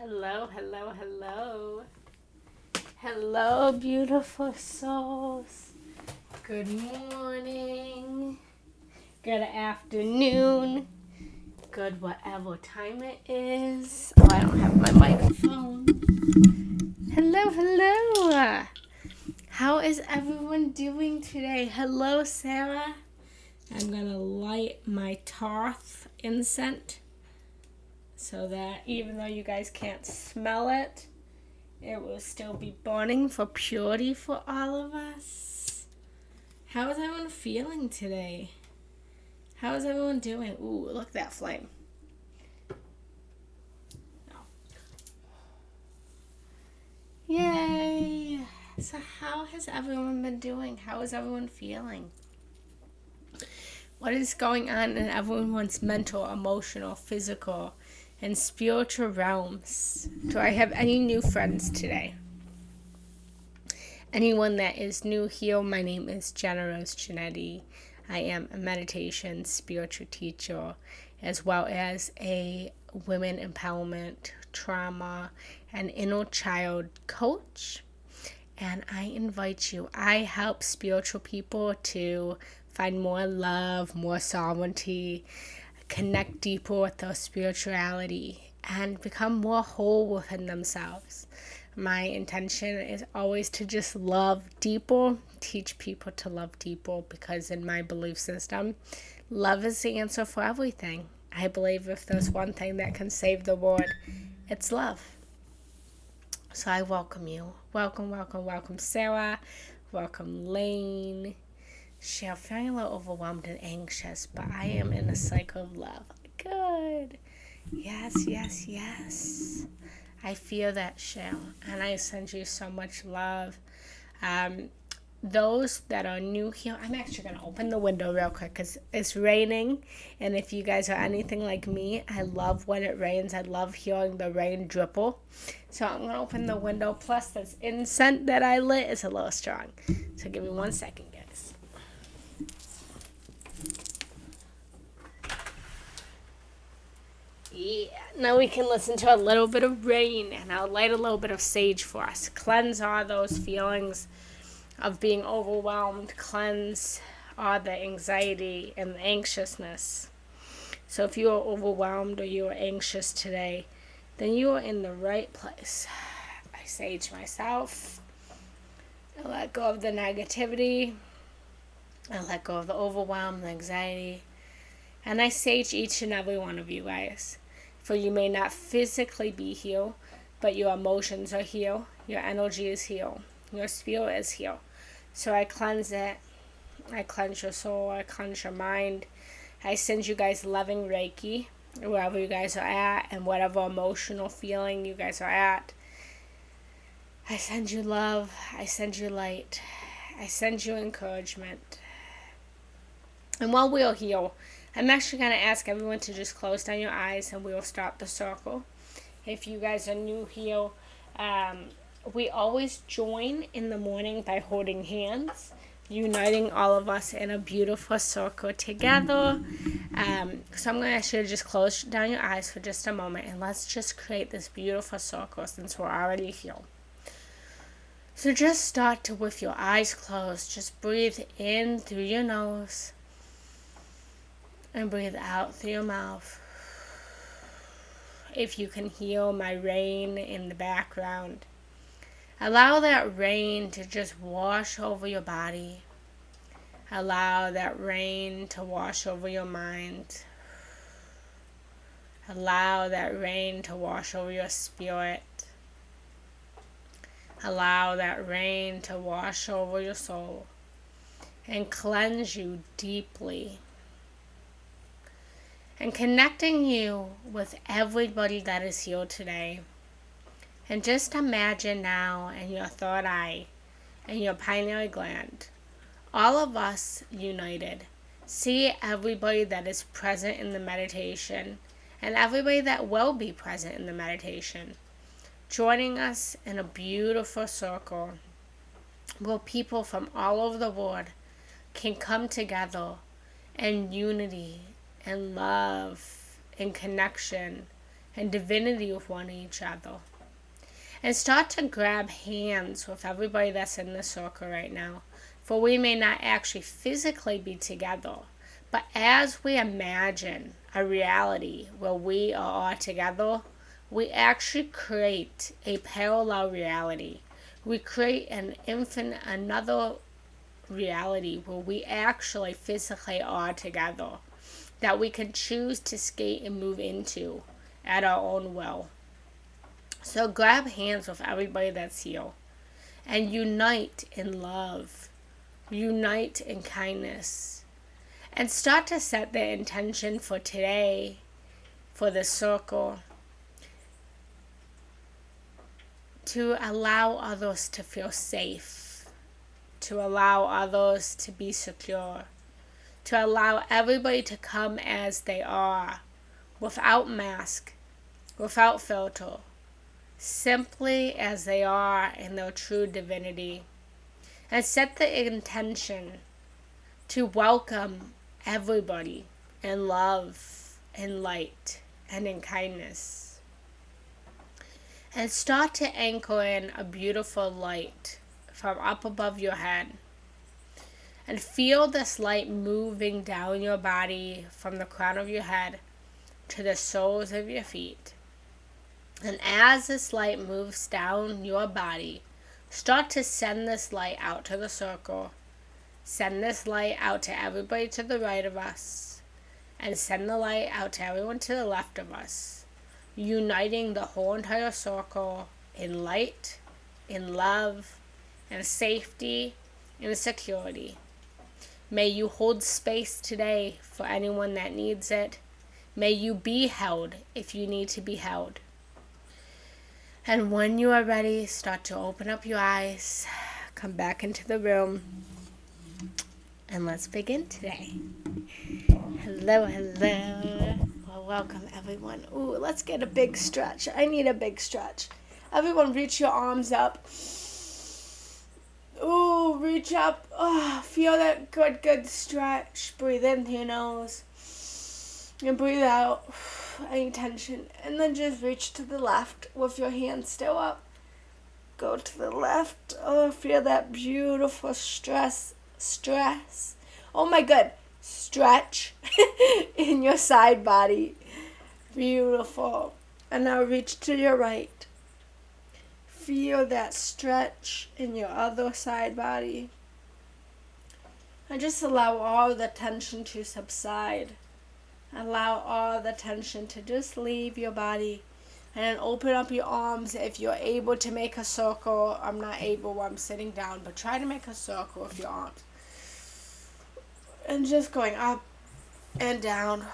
Hello, hello, hello. Hello, beautiful souls. Good morning. Good afternoon. Good whatever time it is. Oh, I don't have my microphone. Hello, hello. How is everyone doing today? Hello, Sarah. I'm going to light my Tarth incense so that even though you guys can't smell it, it will still be burning for purity for all of us. How is everyone feeling today? How is everyone doing? Ooh, look at that flame. Oh. Yay! So how has everyone been doing? How is everyone feeling? What is going on in everyone's mental, emotional, physical, and spiritual realms? Do I have any new friends today? Anyone that is new here, my name is Genna Rose Giannetti. I am a meditation spiritual teacher as well as a women empowerment, trauma, and inner child coach. And I invite you, I help spiritual people to find more love, more sovereignty, connect deeper with their spirituality, and become more whole within themselves. My intention is always to just love deeper, teach people to love deeper, because in my belief system, love is the answer for everything. I believe if there's one thing that can save the world, it's love. So I welcome you. Welcome, welcome, welcome, Sarah. Welcome, Lane. I'm feeling a little overwhelmed and anxious, but I am in a cycle of love. Good. Yes, yes, yes. I feel that, Shell, and I send you so much love. Those that are new here, I'm actually going to open the window real quick because it's raining, and if you guys are anything like me, I love when it rains. I love hearing the rain dripple. So I'm going to open the window, plus this incense that I lit is a little strong. So give me 1 second, guys. Yeah, now we can listen to a little bit of rain, and I'll light a little bit of sage for us. Cleanse all those feelings of being overwhelmed. Cleanse all the anxiety and the anxiousness. So if you are overwhelmed or you are anxious today, then you are in the right place. I sage myself. I let go of the negativity. I let go of the overwhelm, the anxiety. And I sage each and every one of you guys. For you may not physically be here, but your emotions are here, your energy is here, your spirit is here. So I cleanse it. I cleanse your soul. I cleanse your mind. I send you guys loving Reiki, wherever you guys are at, and whatever emotional feeling you guys are at. I send you love. I send you light. I send you encouragement. And while we are here, I'm actually going to ask everyone to just close down your eyes and we'll start the circle. If you guys are new here, we always join in the morning by holding hands, uniting all of us in a beautiful circle together. So I'm going to ask you to just close down your eyes for just a moment and let's just create this beautiful circle since we're already here. So just start with your eyes closed. Just breathe in through your nose. And breathe out through your mouth. If you can hear my rain in the background, allow that rain to just wash over your body. Allow that rain to wash over your mind. Allow that rain to wash over your spirit. Allow that rain to wash over your soul and cleanse you deeply. And connecting you with everybody that is here today. And just imagine now in your third eye and your pineal gland, all of us united. See everybody that is present in the meditation and everybody that will be present in the meditation, joining us in a beautiful circle where people from all over the world can come together in unity and love and connection and divinity with one each other. And start to grab hands with everybody that's in the circle right now. For we may not actually physically be together, but as we imagine a reality where we are all together, we actually create a parallel reality. We create another reality where we actually physically are together, that we can choose to skate and move into at our own will. So grab hands with everybody that's here and unite in love, unite in kindness, and start to set the intention for today, for the circle, to allow others to feel safe, to allow others to be secure, to allow everybody to come as they are, without mask, without filter, simply as they are in their true divinity. And set the intention to welcome everybody in love, in light, and in kindness. And start to anchor in a beautiful light from up above your head. And feel this light moving down your body from the crown of your head to the soles of your feet. And as this light moves down your body, start to send this light out to the circle. Send this light out to everybody to the right of us. And send the light out to everyone to the left of us. Uniting the whole entire circle in light, in love, in safety, in security. May you hold space today for anyone that needs it. May you be held if you need to be held. And when you are ready, start to open up your eyes, come back into the room, and let's begin today. Hello, hello. Well, welcome everyone. Ooh, let's get a big stretch. I need a big stretch. Everyone reach your arms up. Ooh, reach up. Oh, feel that good stretch. Breathe in through your nose. And breathe out any tension. And then just reach to the left with your hands still up. Go to the left. Oh, feel that beautiful stress. Oh my god. Stretch in your side body. Beautiful. And now reach to your right. Feel that stretch in your other side body. And just allow all the tension to subside. Allow all the tension to just leave your body. And then open up your arms if you're able to make a circle. I'm not able while I'm sitting down, but try to make a circle with your arms. And just going up and down.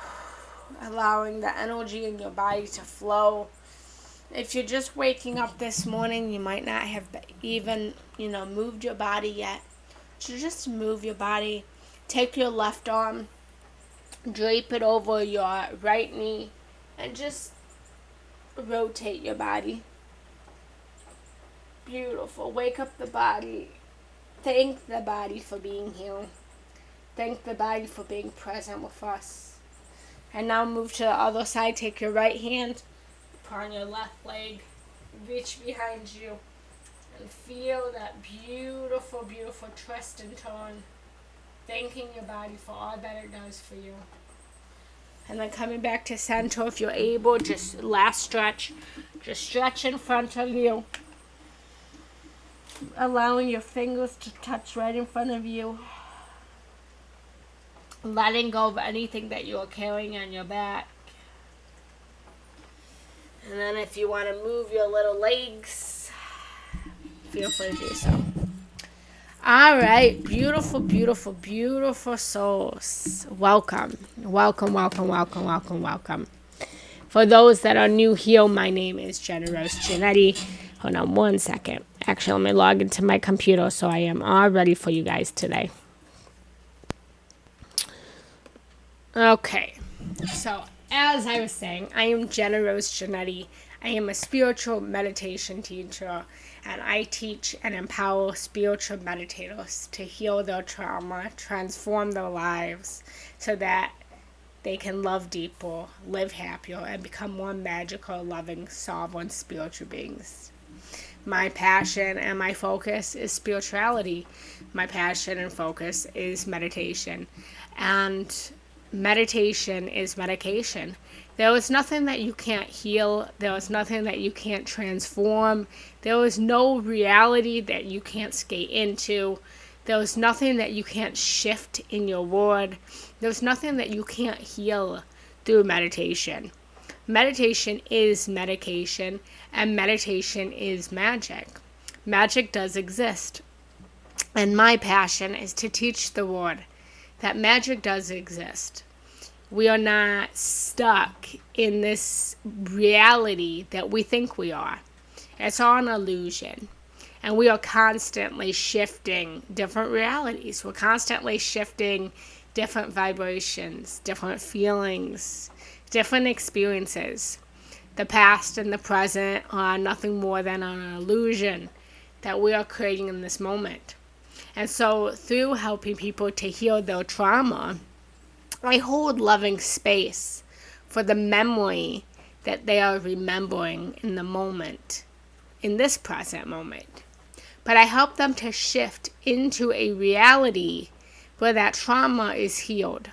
Allowing the energy in your body to flow. If you're just waking up this morning, you might not have even, moved your body yet. So just move your body. Take your left arm, drape it over your right knee, and just rotate your body. Beautiful. Wake up the body. Thank the body for being here. Thank the body for being present with us. And now move to the other side. Take your right hand, put on your left leg, reach behind you, and feel that beautiful, beautiful twist and turn. Thanking your body for all that it does for you. And then coming back to center if you're able, just last stretch. Just stretch in front of you. Allowing your fingers to touch right in front of you. Letting go of anything that you are carrying on your back. And then if you want to move your little legs, feel free to do so. All right, beautiful, beautiful, beautiful souls. Welcome. Welcome, welcome, welcome, welcome, welcome. For those that are new here, my name is Genna Rose Giannetti. Hold on one second. Actually, let me log into my computer so I am all ready for you guys today. Okay, so as I was saying, I am Genna Rose Giannetti. I am a spiritual meditation teacher, and I teach and empower spiritual meditators to heal their trauma, transform their lives, so that they can love deeper, live happier, and become more magical, loving, sovereign spiritual beings. My passion and my focus is spirituality. My passion and focus is meditation. And meditation is medication. There is nothing that you can't heal. There is nothing that you can't transform. There is no reality that you can't skate into. There is nothing that you can't shift in your world. There's nothing that you can't heal through meditation. Meditation is medication, and meditation is magic. Magic does exist. And my passion is to teach the world that magic does exist. We are not stuck in this reality that we think we are. It's all an illusion. And we are constantly shifting different realities. We're constantly shifting different vibrations, different feelings, different experiences. The past and the present are nothing more than an illusion that we are creating in this moment. And so through helping people to heal their trauma, I hold loving space for the memory that they are remembering in the moment, in this present moment. But I help them to shift into a reality where that trauma is healed.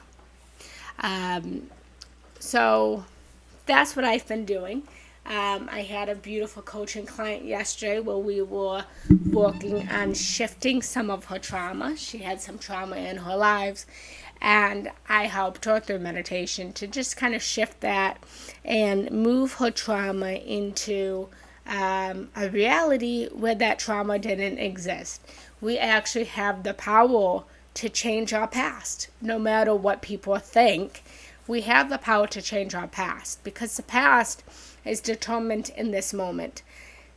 So that's what I've been doing. I had a beautiful coaching client yesterday where we were working on shifting some of her trauma. She had some trauma in her lives, and I helped her through meditation to just kind of shift that and move her trauma into a reality where that trauma didn't exist. We actually have the power to change our past. No matter what people think, we have the power to change our past because the past is determined in this moment.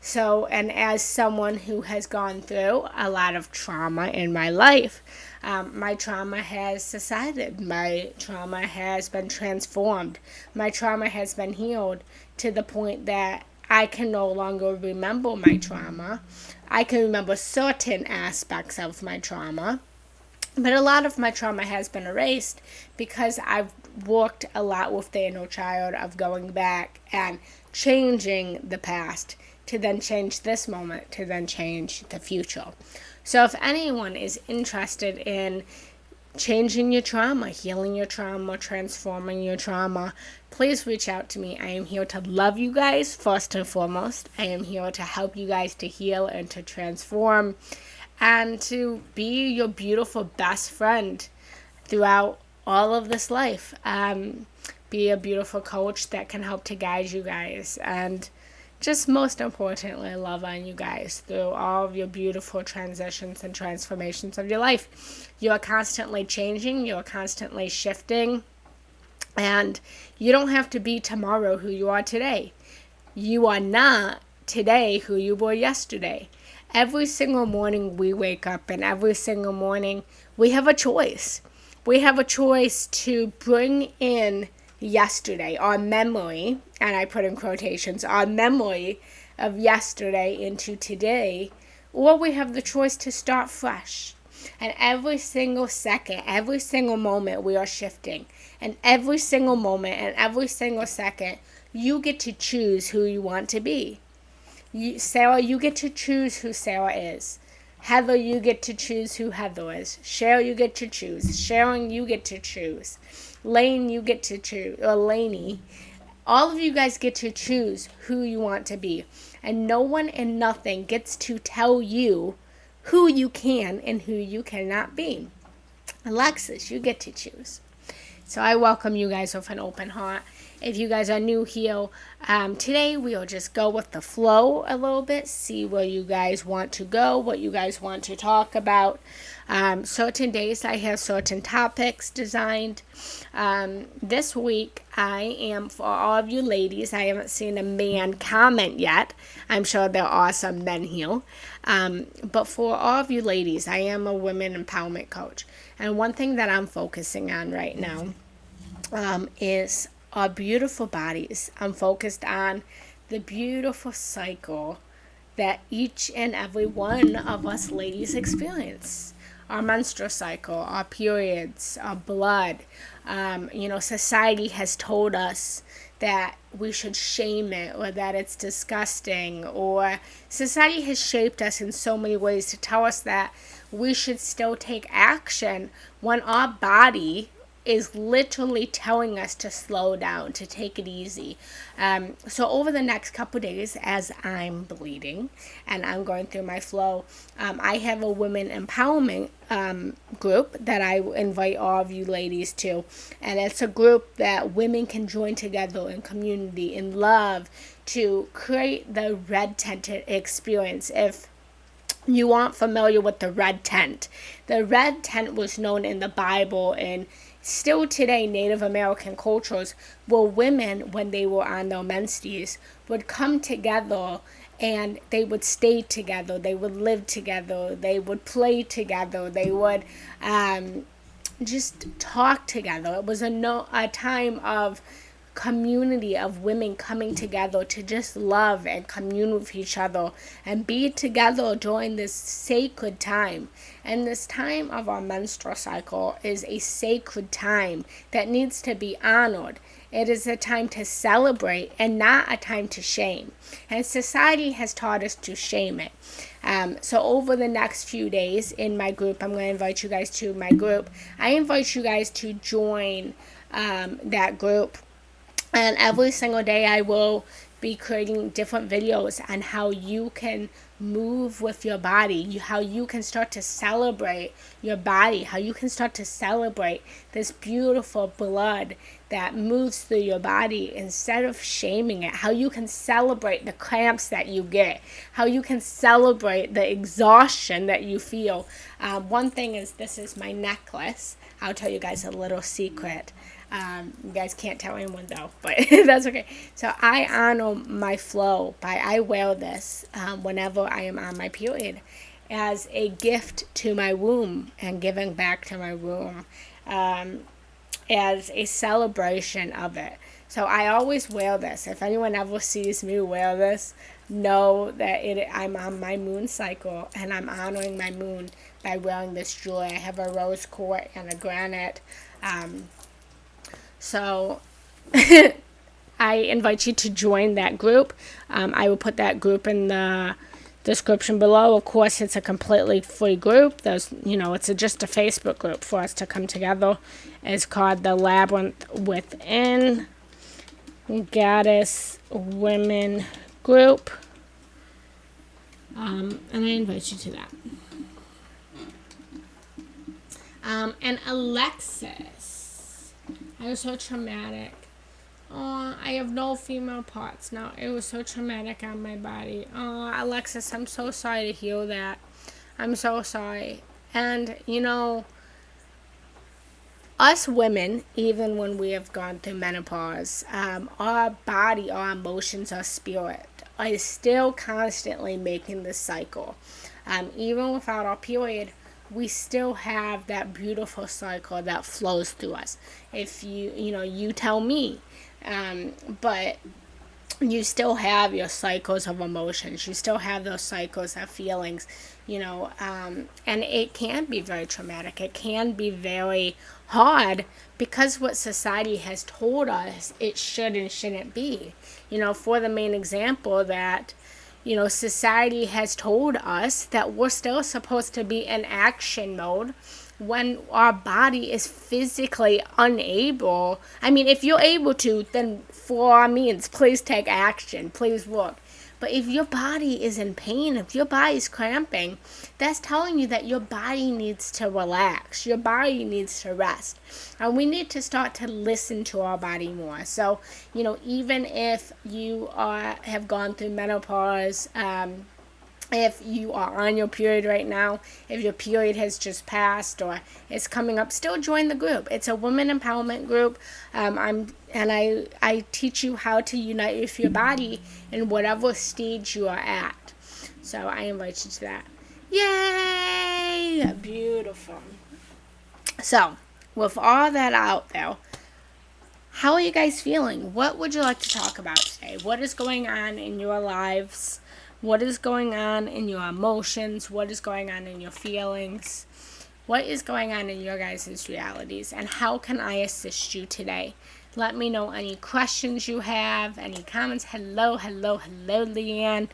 So, and as someone who has gone through a lot of trauma in my life, my trauma has subsided. My trauma has been transformed. My trauma has been healed to the point that I can no longer remember my trauma. I can remember certain aspects of my trauma, but a lot of my trauma has been erased because I've worked a lot with the inner child of going back and changing the past to then change this moment, to then change the future. So if anyone is interested in changing your trauma, healing your trauma, transforming your trauma, please reach out to me. I am here to love you guys first and foremost. I am here to help you guys to heal and to transform and to be your beautiful best friend throughout all of this life. Be a beautiful coach that can help to guide you guys, and just most importantly, love on you guys through all of your beautiful transitions and transformations of your life. You are constantly changing, you are constantly shifting, and you don't have to be tomorrow who you are today. You are not today who you were yesterday. Every single morning we wake up, and every single morning we have a choice. We have a choice to bring in yesterday, our memory, and I put in quotations, our memory of yesterday into today, or we have the choice to start fresh. And every single second, every single moment we are shifting. And every single moment and every single second, you get to choose who you want to be. Sarah, you get to choose who Sarah is. Heather, you get to choose who Heather is. Cheryl, you get to choose. Sharon, you get to choose. Lane, you get to choose. Or Laney. All of you guys get to choose who you want to be. And no one and nothing gets to tell you who you can and who you cannot be. Alexis, you get to choose. So I welcome you guys with an open heart. If you guys are new here, today we'll just go with the flow a little bit, see where you guys want to go, what you guys want to talk about. Certain days I have certain topics designed. This week I am, for all of you ladies, I haven't seen a man comment yet. I'm sure there are some men here. But for all of you ladies, I am a women empowerment coach. And one thing that I'm focusing on right now is our beautiful bodies. I'm focused on the beautiful cycle that each and every one of us ladies experience. our menstrual cycle, our periods, our blood. Society has told us that we should shame it, or that it's disgusting, or society has shaped us in so many ways to tell us that we should still take action when our body is literally telling us to slow down, to take it easy. So over the next couple days, as I'm bleeding and I'm going through my flow, I have a women empowerment group that I invite all of you ladies to. And it's a group that women can join together in community, in love, to create the red tent experience. If you aren't familiar with the red tent was known in the Bible and still today Native American cultures, where women, when they were on their menses, would come together and they would stay together, they would live together, they would play together, they would just talk together. It was a time of community, of women coming together to just love and commune with each other and be together during this sacred time. And this time of our menstrual cycle is a sacred time that needs to be honored. It is a time to celebrate and not a time to shame. And society has taught us to shame it. So over the next few days in my group, I'm going to invite you guys to my group. I invite you guys to join that group. And every single day I will be creating different videos on how you can move with your body, how you can start to celebrate your body, how you can start to celebrate this beautiful blood that moves through your body instead of shaming it, how you can celebrate the cramps that you get, how you can celebrate the exhaustion that you feel. One thing is, this is my necklace. I'll tell you guys a little secret. You guys can't tell anyone though, but that's okay. So I honor my flow I wear this whenever I am on my period as a gift to my womb and giving back to my womb as a celebration of it. So I always wear this. If anyone ever sees me wear this, know that I'm on my moon cycle and I'm honoring my moon by wearing this jewelry. I have a rose quartz and a granite. So I invite you to join that group. I will put that group in the description below. Of course, it's a completely free group. It's just a Facebook group for us to come together. It's called the Labyrinth Within Goddess Women Group. And I invite you to that. And Alexis, I was so traumatic. Oh, I have no female parts now. It was so traumatic on my body. Oh, Alexis, I'm so sorry to hear that. I'm so sorry. And, us women, even when we have gone through menopause, our body, our emotions, our spirit is still constantly making this cycle. Even without our period, we still have that beautiful cycle that flows through us. If you tell me, but you still have your cycles of emotions. You still have those cycles of feelings, and it can be very traumatic. It can be very hard because what society has told us it should and shouldn't be. For the main example that, society has told us that we're still supposed to be in action mode when our body is physically unable. I mean, if you're able to, then for all means, please take action, please work. But if your body is in pain, if your body is cramping, that's telling you that your body needs to relax. Your body needs to rest. And we need to start to listen to our body more. So, even if you have gone through menopause, if you are on your period right now, if your period has just passed or is coming up, still join the group. It's a women empowerment group. I teach you how to unite with your body in whatever stage you are at. So I invite you to that. Yay! Beautiful. So, with all that out there, how are you guys feeling? What would you like to talk about today? What is going on in your lives? What is going on in your emotions? What is going on in your feelings? What is going on in your guys' realities, and how can I assist you today? Let me know any questions you have, any comments. Hello, Leanne.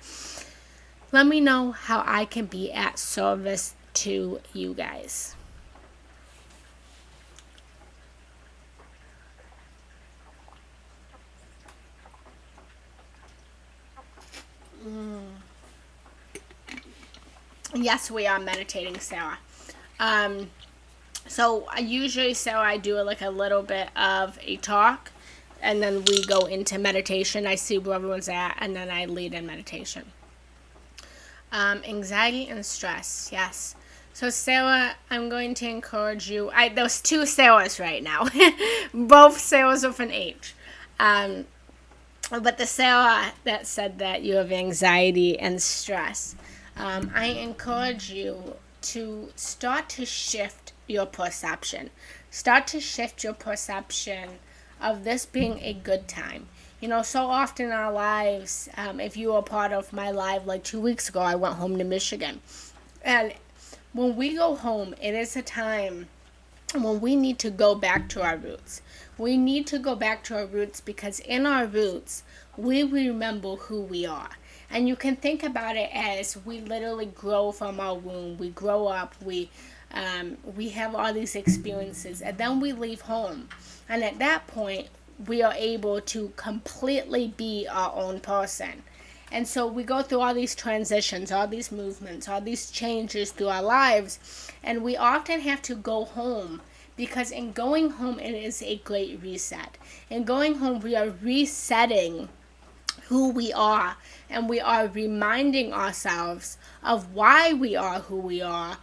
Let me know how I can be at service to you guys. Yes, we are meditating, Sarah. So I usually, Sarah, I do like a little bit of a talk, and then we go into meditation. I see where everyone's at, and then I lead in meditation. Anxiety and stress, yes. So Sarah, I'm going to encourage you. There's two Sarahs right now, both Sarahs with an H. But the Sarah that said that you have anxiety and stress, I encourage you to start to shift your perception. Start to shift your perception of this being a good time. So often in our lives, if you were part of my live like 2 weeks ago, I went home to Michigan. And when we go home, it is a time when we need to go back to our roots. We need to go back to our roots because in our roots, we remember who we are. And you can think about it as we literally grow from our womb. We grow up, we have all these experiences, and then we leave home. And at that point, we are able to completely be our own person. And so we go through all these transitions, all these movements, all these changes through our lives, and we often have to go home because in going home, it is a great reset. In going home, we are resetting who we are, and we are reminding ourselves of why we are who we are,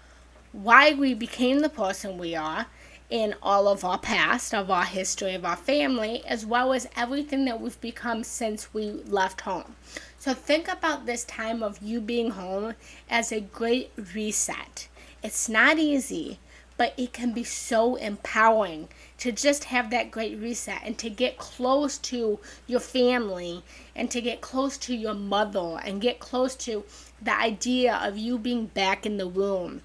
why we became the person we are in all of our past, of our history, of our family, as well as everything that we've become since we left home. So think about this time of you being home as a great reset. It's not easy, but it can be so empowering to just have that great reset and to get close to your family and to get close to your mother and get close to the idea of you being back in the room.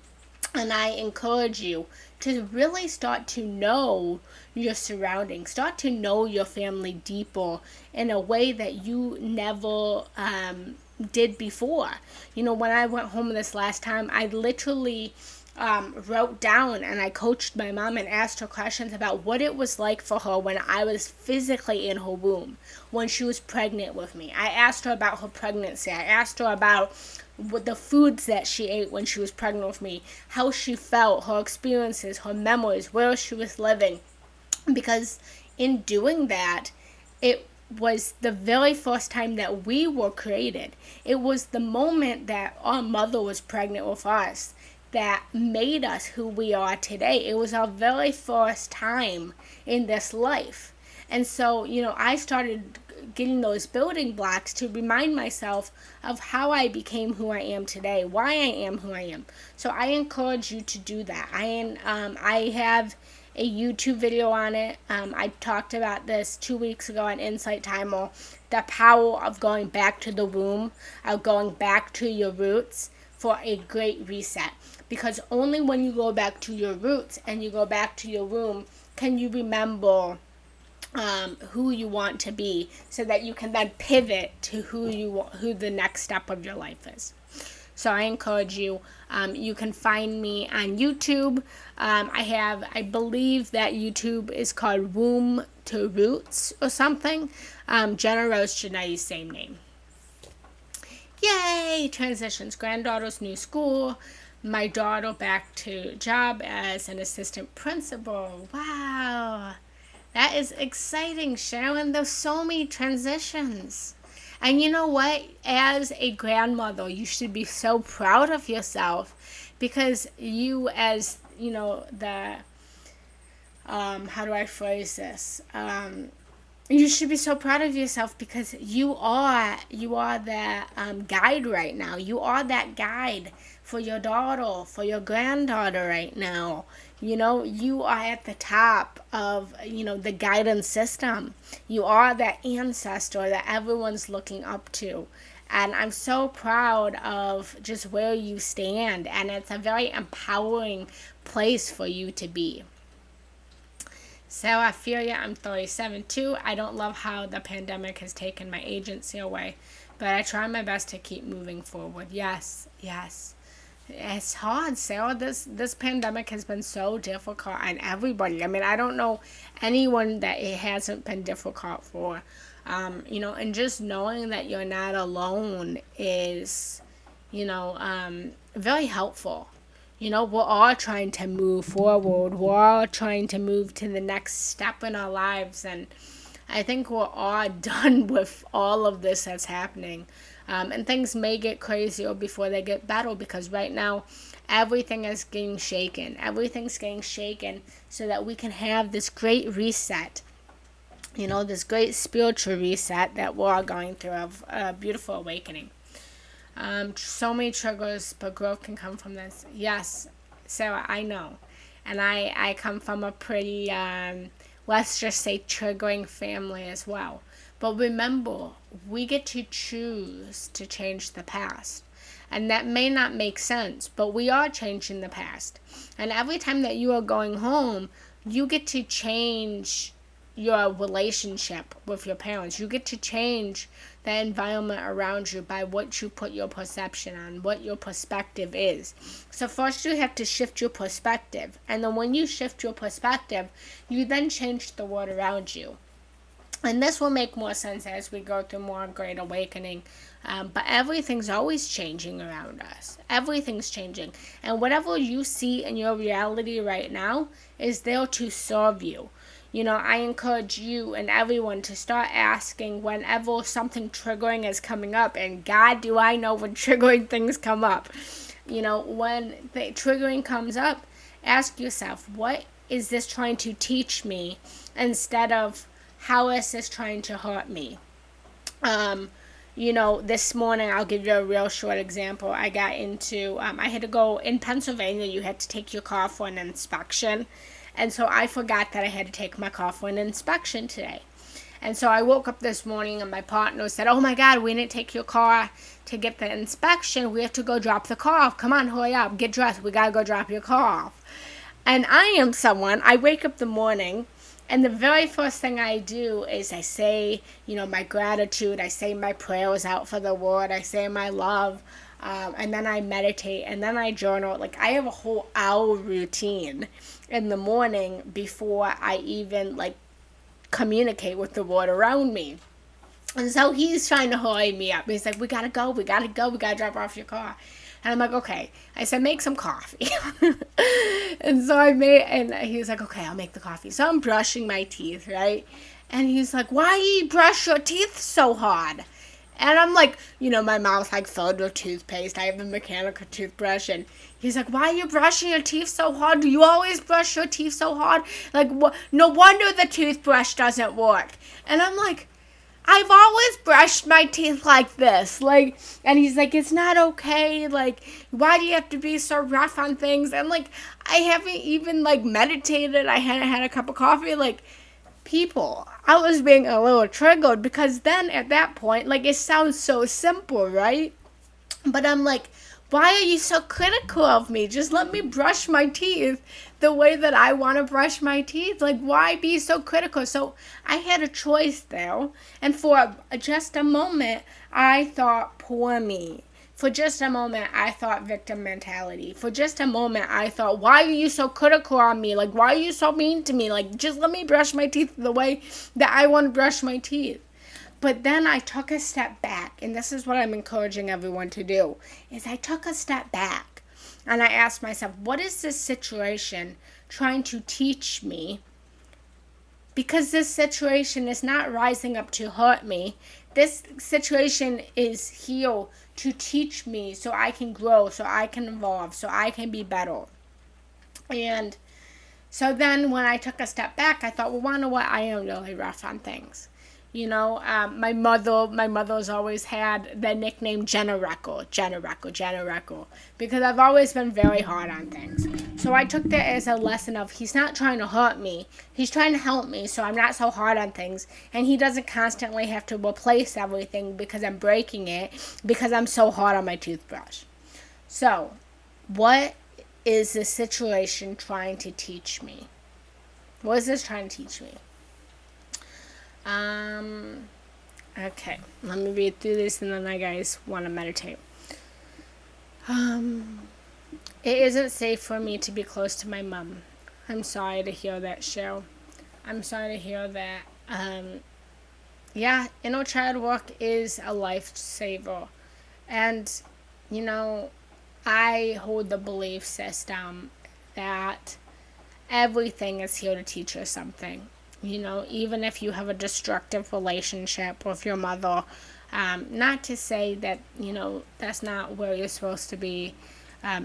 And I encourage you to really start to know your surroundings, start to know your family deeper in a way that you never did before. When I went home this last time, I literally wrote down and I coached my mom and asked her questions about what it was like for her when I was physically in her womb, when she was pregnant with me. I asked her about her pregnancy. I asked her about what the foods that she ate when she was pregnant with me, how she felt, her experiences, her memories, where she was living. Because in doing that, it was the very first time that we were created. It was the moment that our mother was pregnant with us that made us who we are today. It was our very first time in this life. And so, I started getting those building blocks to remind myself of how I became who I am today, why I am who I am. So I encourage you to do that. I have a YouTube video on it. I talked about this 2 weeks ago on Insight Timer, the power of going back to the womb, of going back to your roots for a great reset. Because only when you go back to your roots and you go back to your womb can you remember who you want to be, so that you can then pivot to who the next step of your life is. So I encourage you. You can find me on YouTube. I believe that YouTube is called Womb to Roots or something. Genna Rose Giannetti, same name. Yay! Transitions. Granddaughter's new school. My daughter back to job as an assistant principal. Wow. That is exciting, Sharon. There's so many transitions. And you know what? As a grandmother, you should be so proud of yourself because you, as, the, how do I phrase this? You should be so proud of yourself because you are that guide right now. You are that guide for your daughter, for your granddaughter right now. You are at the top of, the guidance system. You are that ancestor that everyone's looking up to. And I'm so proud of just where you stand. And it's a very empowering place for you to be. So I feel you. I'm 37 too. I don't love how the pandemic has taken my agency away, but I try my best to keep moving forward. Yes, yes. It's hard, Sarah. This pandemic has been so difficult on everybody. I mean, I don't know anyone that it hasn't been difficult for. And just knowing that you're not alone is, very helpful. We're all trying to move forward. We're all trying to move to the next step in our lives. And I think we're all done with all of this that's happening. And things may get crazier before they get better, because right now everything is getting shaken. Everything's getting shaken so that we can have this great reset. This great spiritual reset that we're all going through, of a beautiful awakening. So many triggers, but growth can come from this. Yes, Sarah, I know. And I come from a pretty, let's just say, triggering family as well. But remember, we get to choose to change the past. And that may not make sense, but we are changing the past. And every time that you are going home, you get to change your relationship with your parents. You get to change the environment around you by what you put your perception on, what your perspective is. So first you have to shift your perspective. And then when you shift your perspective, you then change the world around you. And this will make more sense as we go through more great awakening. But everything's always changing around us. Everything's changing. And whatever you see in your reality right now is there to serve you. I encourage you and everyone to start asking whenever something triggering is coming up. And God, do I know when triggering things come up. When the triggering comes up, ask yourself, what is this trying to teach me, instead of how is this trying to hurt me? This morning, I'll give you a real short example. I got into, I had to go, in Pennsylvania, you had to take your car for an inspection. And so I forgot that I had to take my car for an inspection today. And so I woke up this morning and my partner said, oh my God, we didn't take your car to get the inspection. We have to go drop the car off. Come on, hurry up, get dressed. We got to go drop your car off. And I wake up the morning, and the very first thing I do is I say, my gratitude. I say my prayers out for the world. I say my love. And then I meditate, and then I journal. Like, I have a whole hour routine in the morning before I even, communicate with the world around me. And so he's trying to hurry me up. He's like, we gotta go, we gotta drop off your car. And I'm like, okay. I said, make some coffee. And so and he was like, okay, I'll make the coffee. So I'm brushing my teeth, right? And he's like, why do you brush your teeth so hard? And I'm like, my mouth's filled with toothpaste. I have a mechanical toothbrush. And he's like, why are you brushing your teeth so hard? Do you always brush your teeth so hard? No wonder the toothbrush doesn't work. And I'm like, I've always brushed my teeth like this. And he's like, it's not okay. Why do you have to be so rough on things? And I haven't even meditated. I hadn't had a cup of coffee. People, I was being a little triggered, because then at that point, it sounds so simple, right? But I'm like, why are you so critical of me? Just let me brush my teeth the way that I want to brush my teeth. Why be so critical? So I had a choice there. And for just a moment, I thought, poor me. For just a moment, I thought victim mentality. For just a moment, I thought, why are you so critical on me? Why are you so mean to me? Just let me brush my teeth the way that I want to brush my teeth. But then I took a step back, and this is what I'm encouraging everyone to do, is I took a step back, and I asked myself, what is this situation trying to teach me? Because this situation is not rising up to hurt me. This situation is here to teach me so I can grow, so I can evolve, so I can be better. And so then when I took a step back, I thought, well, wonder what, I am really rough on things. My mother's always had the nickname Genna Rose, because I've always been very hard on things. So I took that as a lesson of he's not trying to hurt me, he's trying to help me, so I'm not so hard on things, and he doesn't constantly have to replace everything because I'm breaking it, because I'm so hard on my toothbrush. So, what is the situation trying to teach me? What is this trying to teach me? Okay, let me read through this and then I guys want to meditate. It isn't safe for me to be close to my mom. I'm sorry to hear that, Cheryl. I'm sorry to hear that. Inner child work is a lifesaver. And, I hold the belief system that everything is here to teach us something. Even if you have a destructive relationship with your mother, not to say that, that's not where you're supposed to be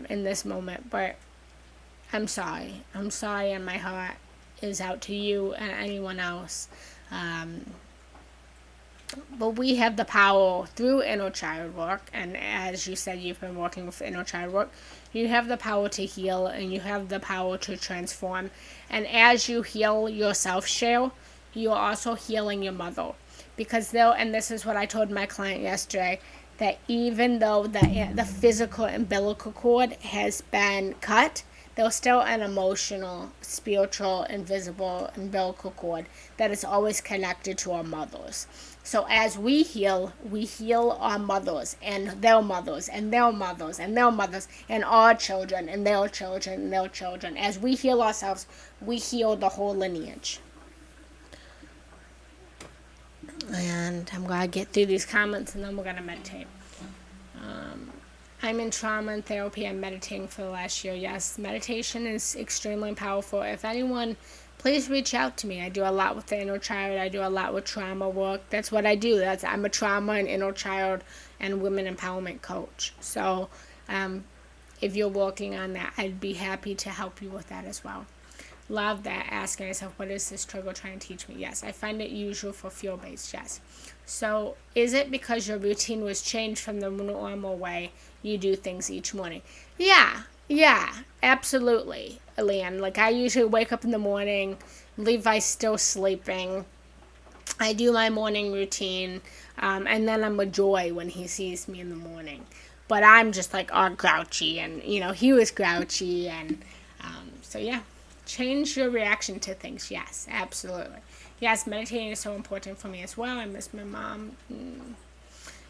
in this moment, but I'm sorry. I'm sorry, and my heart is out to you and anyone else. But we have the power through inner child work, and as you said, you've been working with inner child work, you have the power to heal and you have the power to transform. And as you heal yourself, Cheryl, you're also healing your mother. Because and this is what I told my client yesterday, that even though the physical umbilical cord has been cut, there's still an emotional, spiritual, invisible umbilical cord that is always connected to our mothers. So as we heal our mothers and their mothers and their mothers and their mothers and our children and their children and their children. As we heal ourselves, we heal the whole lineage. And I'm going to get through these comments and then we're going to meditate. I'm in trauma and therapy and meditating for the last year. Yes, meditation is extremely powerful. If anyone, please reach out to me. I do a lot with the inner child. I do a lot with trauma work. That's what I do. I'm a trauma and inner child and women empowerment coach. So if you're working on that, I'd be happy to help you with that as well. Love that, asking myself, what is this trigger trying to teach me? Yes, I find it usual for fear-based, yes. So is it because your routine was changed from the normal way you do things each morning? Yeah, absolutely, Leanne. Like, I usually wake up in the morning, Levi's still sleeping, I do my morning routine, and then I'm a joy when he sees me in the morning. But I'm just like all grouchy, and, he was grouchy, and so yeah. Change your reaction to things. Yes, absolutely. Yes, meditating is so important for me as well. I miss my mom.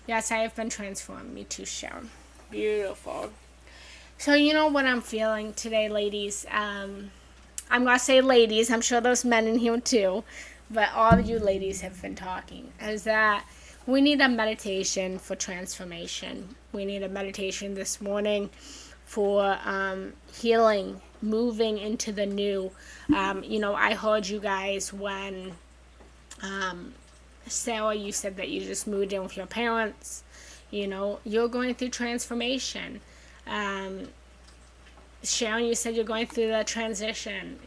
Yes, I have been transformed. Me too, Sharon. Beautiful. So you know what I'm feeling today, ladies? I'm going to say ladies. I'm sure there's men in here too. But all of you ladies have been talking. Is that we need a meditation for transformation. We need a meditation this morning for healing, moving into the new. I heard you guys when Sarah, you said that you just moved in with your parents. You're going through transformation. Sharon, you said you're going through the transition.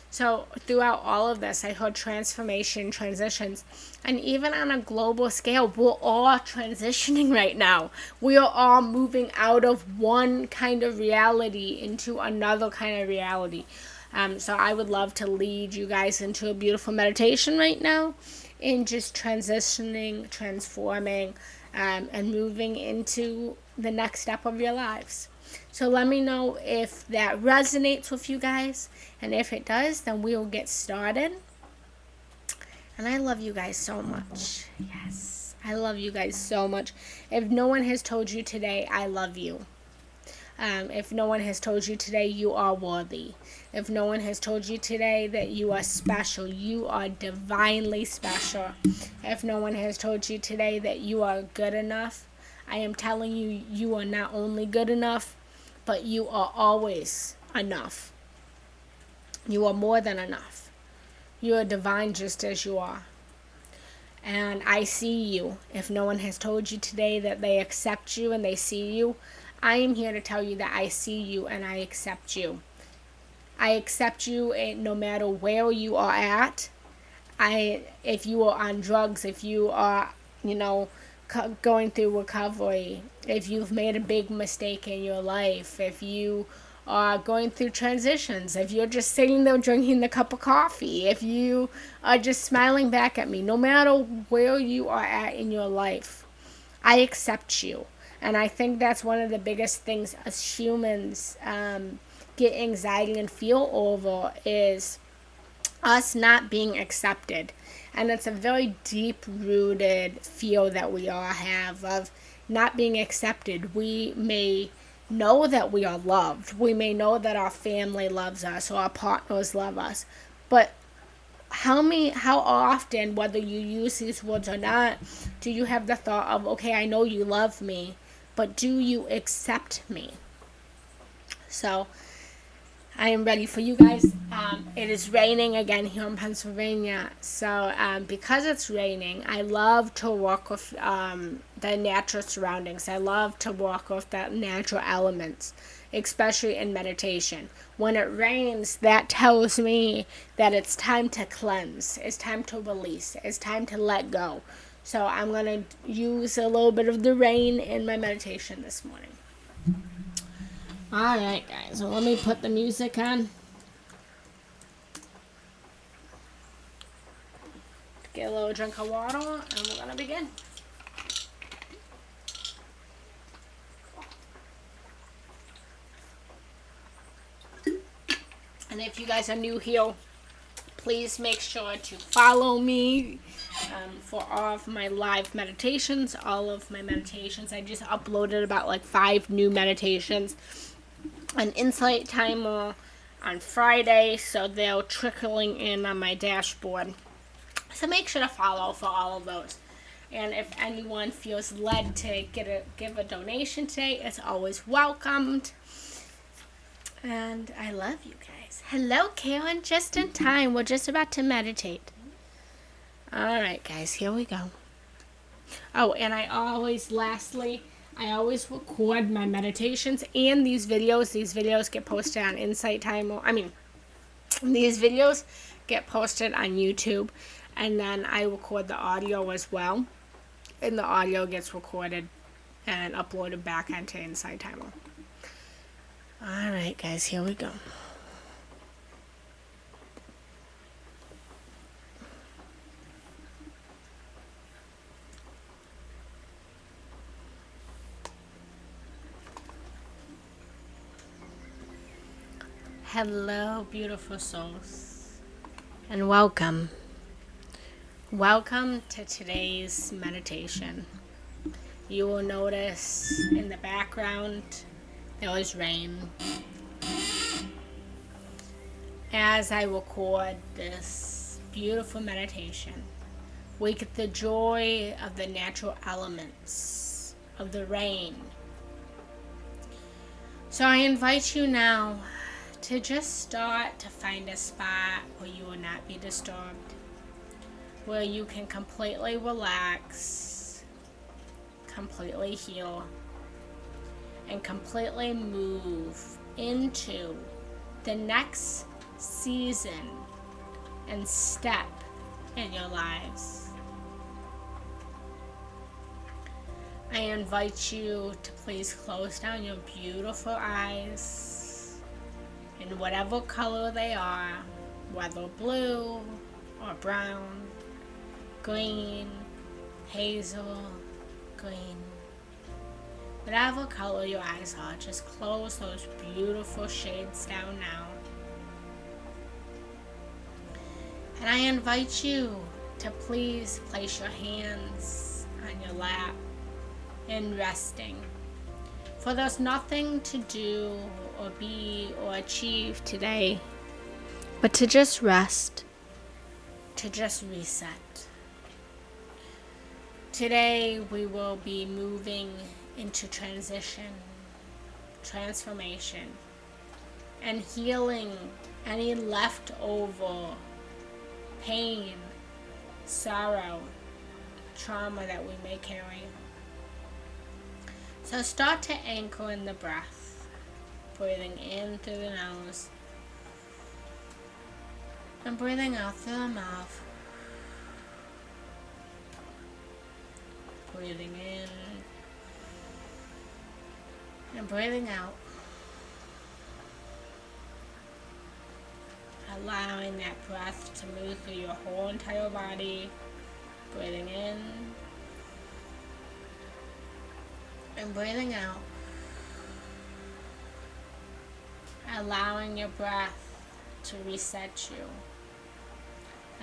So throughout all of this, I heard transformation, transitions, and even on a global scale, we're all transitioning right now. We are all moving out of one kind of reality into another kind of reality. So I would love to lead you guys into a beautiful meditation right now in just transitioning, transforming, and moving into the next step of your lives. So let me know if that resonates with you guys. And if it does, then we will get started. And I love you guys so much. Yes, I love you guys so much. If no one has told you today, I love you. If no one has told you today, you are worthy. If no one has told you today that you are special, you are divinely special. If no one has told you today that you are good enough, I am telling you, you are not only good enough, but you are always enough. You are more than enough. You are divine just as you are. And I see you. If no one has told you today that they accept you and they see you, I am here to tell you that I see you and I accept you. I accept you no matter where you are at. if you are on drugs, if you are, going through recovery, if you've made a big mistake in your life, if you are going through transitions, if you're just sitting there drinking the cup of coffee, if you are just smiling back at me, no matter where you are at in your life, I accept you. And I think that's one of the biggest things as humans get anxiety and feel over is us not being accepted. And it's a very deep rooted feel that we all have of not being accepted. We may know that we are loved. We may know that our family loves us or our partners love us. But how often, whether you use these words or not, do you have the thought of, okay, I know you love me, but do you accept me? So I am ready for you guys. It is raining again here in Pennsylvania. So because it's raining, I love to walk with the natural surroundings. I love to walk with the natural elements, especially in meditation. When it rains, that tells me that it's time to cleanse. It's time to release. It's time to let go. So I'm going to use a little bit of the rain in my meditation this morning. Alright guys, so let me put the music on. Get a little drink of water and we're going to begin. And if you guys are new here, please make sure to follow me for all of my live meditations, all of my meditations. I just uploaded about like 5 new meditations. An insight timer on Friday, so they're trickling in on my dashboard. So make sure to follow for all of those. And if anyone feels led to give a donation today, it's always welcomed. And I love you guys. Hello, Karen, just in time. We're just about to meditate. All right, guys, here we go. Oh, and I always record my meditations and these videos. These videos get posted on Insight Timer. These videos get posted on YouTube, and then I record the audio as well. And the audio gets recorded and uploaded back onto Insight Timer. Alright, guys, here we go. Hello, beautiful souls, and welcome. Welcome to today's meditation. You will notice in the background there is rain. As I record this beautiful meditation, we get the joy of the natural elements of the rain. So I invite you now to just start to find a spot where you will not be disturbed, where you can completely relax, completely heal, and completely move into the next season and step in your lives. I invite you to please close down your beautiful eyes in whatever color they are, whether blue or brown, green, hazel, green. Whatever color your eyes are, just close those beautiful shades down now. And I invite you to please place your hands on your lap in resting. For there's nothing to do or be or achieve today, but to just rest, to just reset. Today we will be moving into transition, transformation, and healing any leftover pain, sorrow, trauma that we may carry. So start to anchor in the breath, breathing in through the nose and breathing out through the mouth. Breathing in and breathing out. Allowing that breath to move through your whole entire body. Breathing in and breathing out. Allowing your breath to reset you.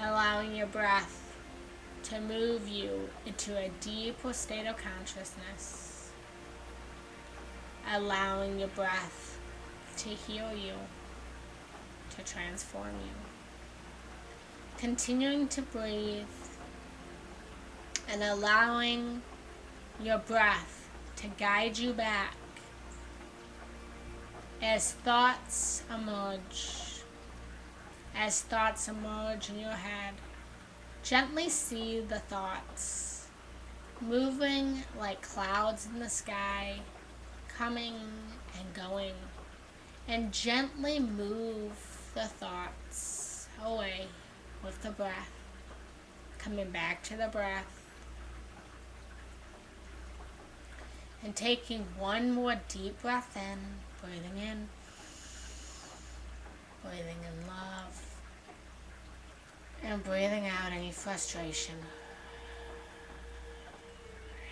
Allowing your breath to move you into a deeper state of consciousness. Allowing your breath to heal you, to transform you. Continuing to breathe and allowing your breath to guide you back as thoughts emerge. As thoughts emerge in your head, gently see the thoughts moving like clouds in the sky, coming and going, and gently move the thoughts away with the breath, coming back to the breath, and taking one more deep breath in, breathing in love, and breathing out any frustration.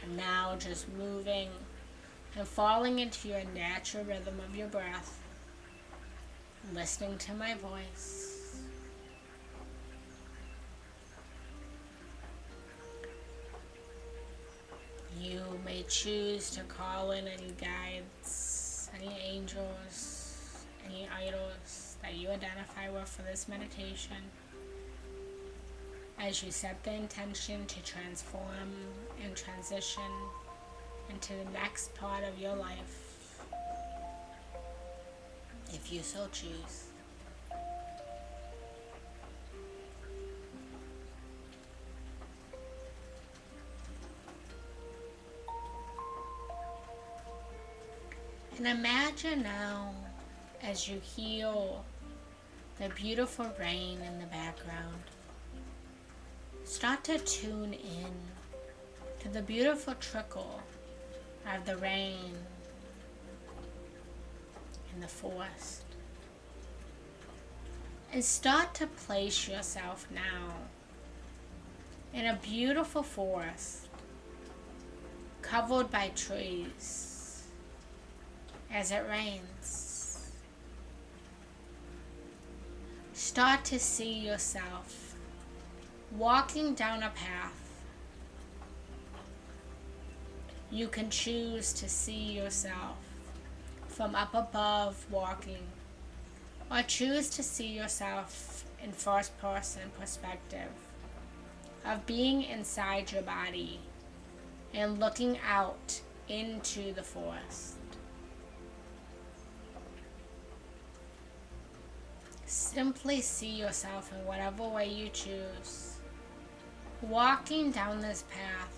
And now just moving and falling into your natural rhythm of your breath, listening to my voice. You may choose to call in any guides, any angels, any idols that you identify with for this meditation as you set the intention to transform and transition into the next part of your life, if you so choose. And imagine now, as you hear the beautiful rain in the background, start to tune in to the beautiful trickle of the rain in the forest. And start to place yourself now in a beautiful forest covered by trees as it rains. Start to see yourself walking down a path. You can choose to see yourself from up above walking, or choose to see yourself in first person perspective of being inside your body and looking out into the forest. Simply see yourself in whatever way you choose, walking down this path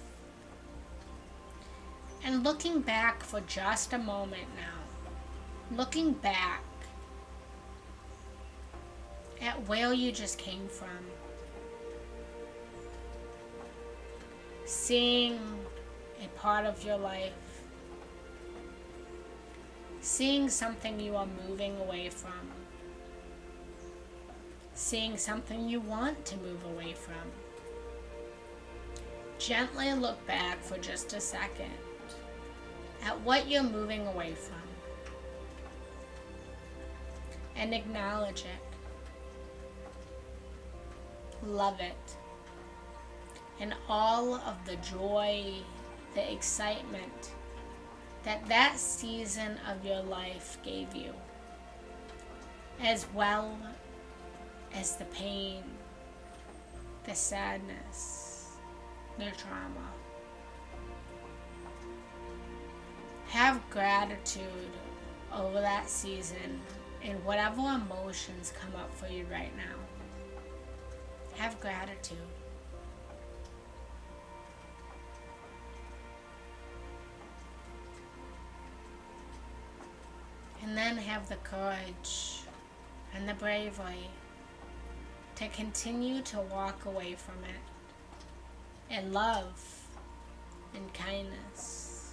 and looking back for just a moment now. Looking back at where you just came from. Seeing a part of your life. Seeing something you are moving away from. Seeing something you want to move away from. Gently look back for just a second at what you're moving away from. And acknowledge it. Love it. And all of the joy, the excitement that that season of your life gave you, as well as the pain, the sadness, the trauma. Have gratitude over that season and whatever emotions come up for you right now. Have gratitude. And then have the courage and the bravery to continue to walk away from it and love and kindness.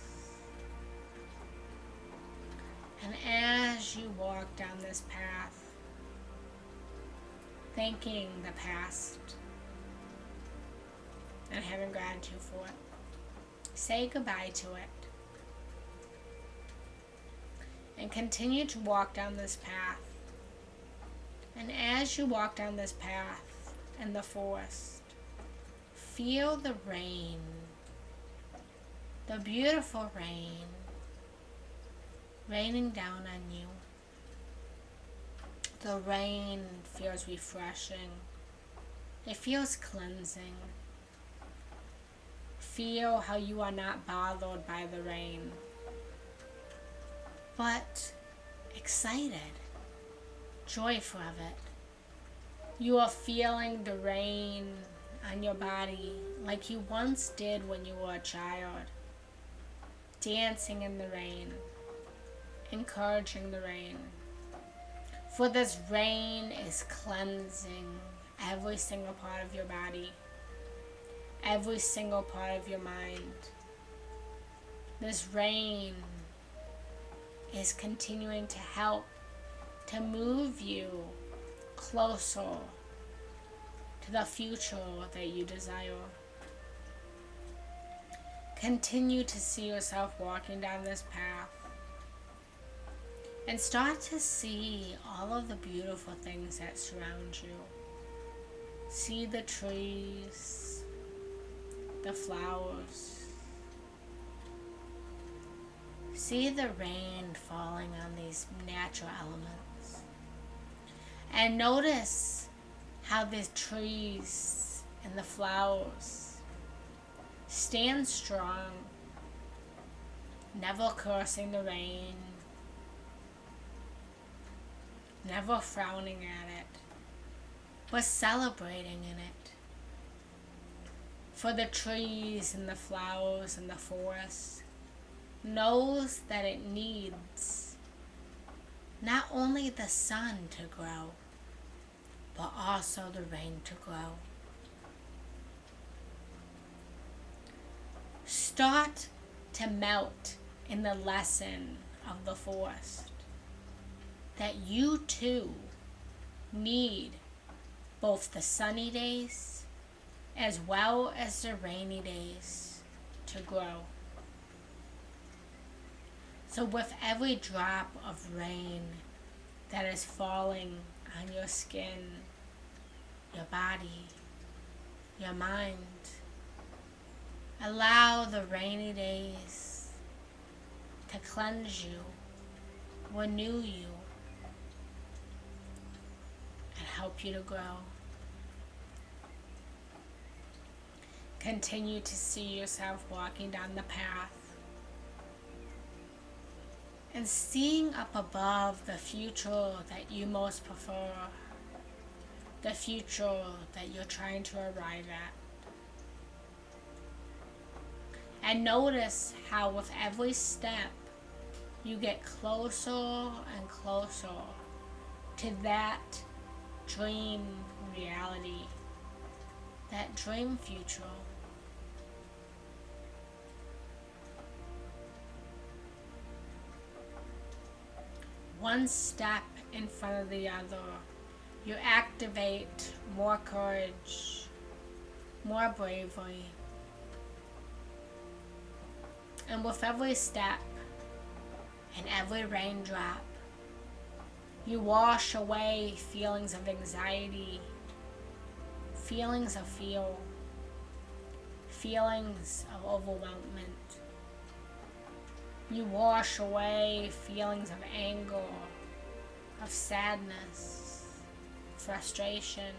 And as you walk down this path, thanking the past and having gratitude for it, say goodbye to it. And continue to walk down this path. And as you walk down this path in the forest, feel the rain, the beautiful rain, raining down on you. The rain feels refreshing. It feels cleansing. Feel how you are not bothered by the rain, but excited, joyful of it. You are feeling the rain on your body like you once did when you were a child, dancing in the rain, encouraging the rain. For this rain is cleansing every single part of your body, every single part of your mind. This rain is continuing to help to move you closer to the future that you desire. Continue to see yourself walking down this path and start to see all of the beautiful things that surround you. See the trees, the flowers. See the rain falling on these natural elements. And notice how the trees and the flowers stand strong, never cursing the rain, never frowning at it, but celebrating in it. For the trees and the flowers and the forest knows that it needs not only the sun to grow, but also the rain to grow. Start to melt in the lesson of the forest that you too need both the sunny days as well as the rainy days to grow. So with every drop of rain that is falling on your skin, your body, your mind, allow the rainy days to cleanse you, renew you, and help you to grow. Continue to see yourself walking down the path and seeing up above the future that you most prefer, the future that you're trying to arrive at. And notice how with every step you get closer and closer to that dream reality, that dream future. One step in front of the other, you activate more courage, more bravery. And with every step and every raindrop, you wash away feelings of anxiety, feelings of fear, feelings of overwhelmment. You wash away feelings of anger, of sadness, frustration,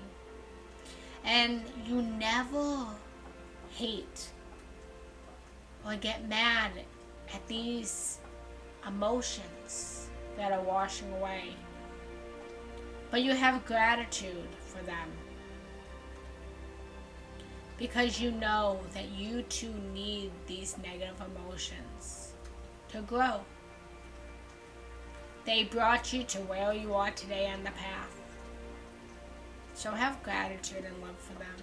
and you never hate or get mad at these emotions that are washing away, but you have gratitude for them because you know that you too need these negative emotions to grow. They brought you to where you are today on the path. So have gratitude and love for them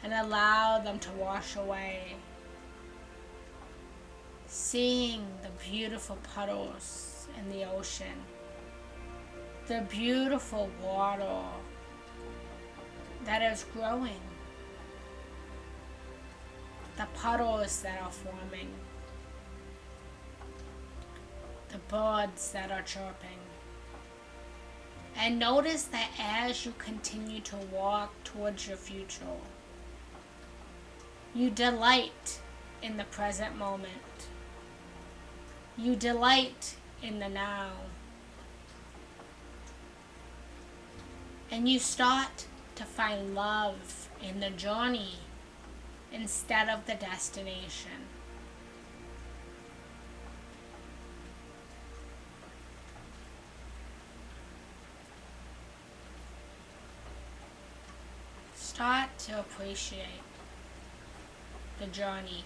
and allow them to wash away seeing the beautiful puddles in the ocean, the beautiful water that is growing, the puddles that are forming, the birds that are chirping. And notice that as you continue to walk towards your future, you delight in the present moment. You delight in the now. And you start to find love in the journey instead of the destination. Start to appreciate the journey,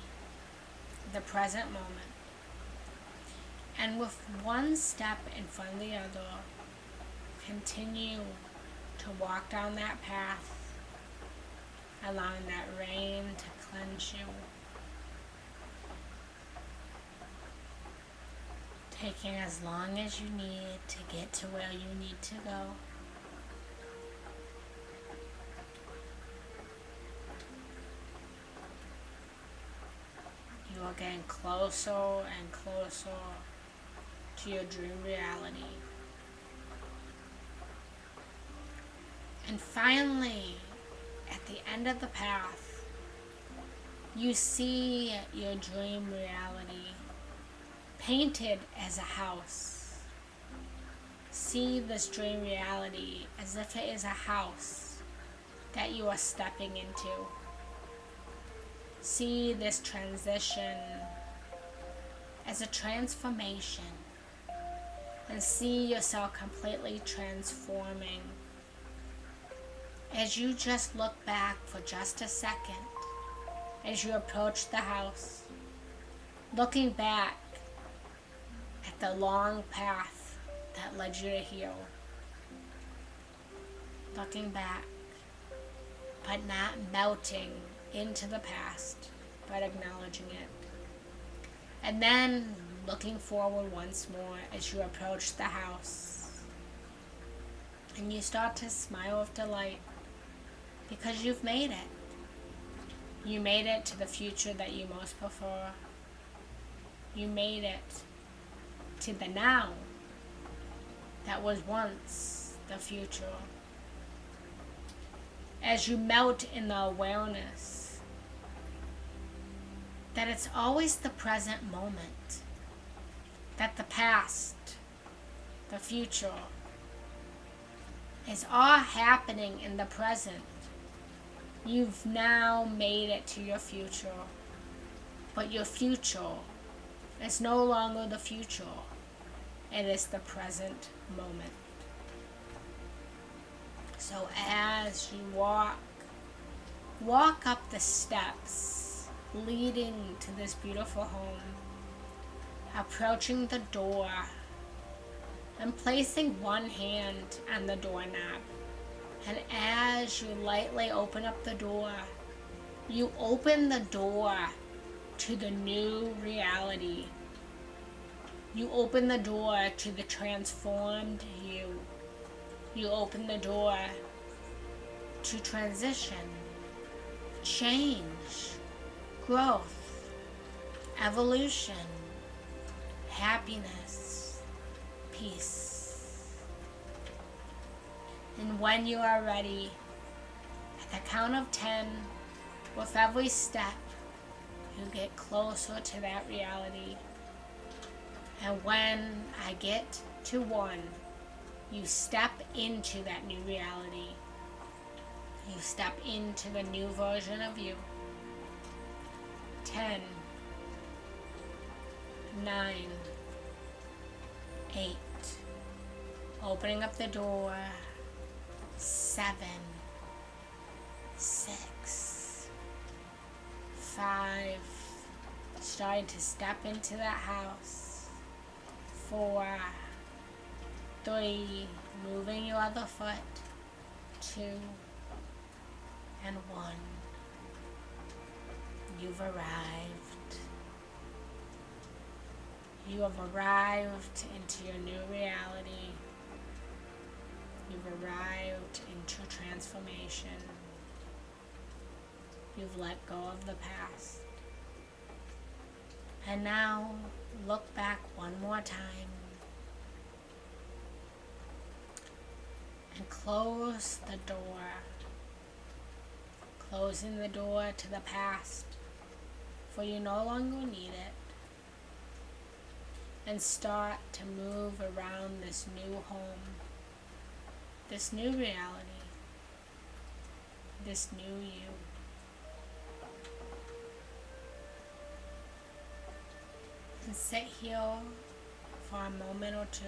the present moment. And with one step in front of the other, continue to walk down that path, allowing that rain to cleanse you. Taking as long as you need to get to where you need to go. You are getting closer and closer to your dream reality. And finally, at the end of the path, you see your dream reality painted as a house. See this dream reality as if it is a house that you are stepping into. See this transition as a transformation, and see yourself completely transforming as you just look back for just a second as you approach the house, looking back at the long path that led you to here. Looking back, but not melting into the past, but acknowledging it. And then looking forward once more as you approach the house. And you start to smile with delight because you've made it. You made it to the future that you most prefer. You made it to the now that was once the future. As you melt in the awareness that it's always the present moment, that the past, the future, is all happening in the present. You've now made it to your future, but your future is no longer the future. It is the present moment. So as you walk up the steps leading to this beautiful home, approaching the door and placing one hand on the doorknob. And as you lightly open up the door, you open the door to the new reality. You open the door to the transformed you. You open the door to transition, change, growth, evolution, happiness, peace. And when you are ready, at the count of 10, with every step, you get closer to that reality. And when I get to 1, you step into that new reality. You step into the new version of you. 10, 9, 8, opening up the door. 7, 6, 5, starting to step into that house. 4, 3, moving your other foot. 2, and 1. You've arrived. You have arrived into your new reality. You've arrived into transformation. You've let go of the past. And now, look back one more time and close the door. Closing the door to the past, for you no longer need it. And start to move around this new home, this new reality, this new you. And sit here for a moment or two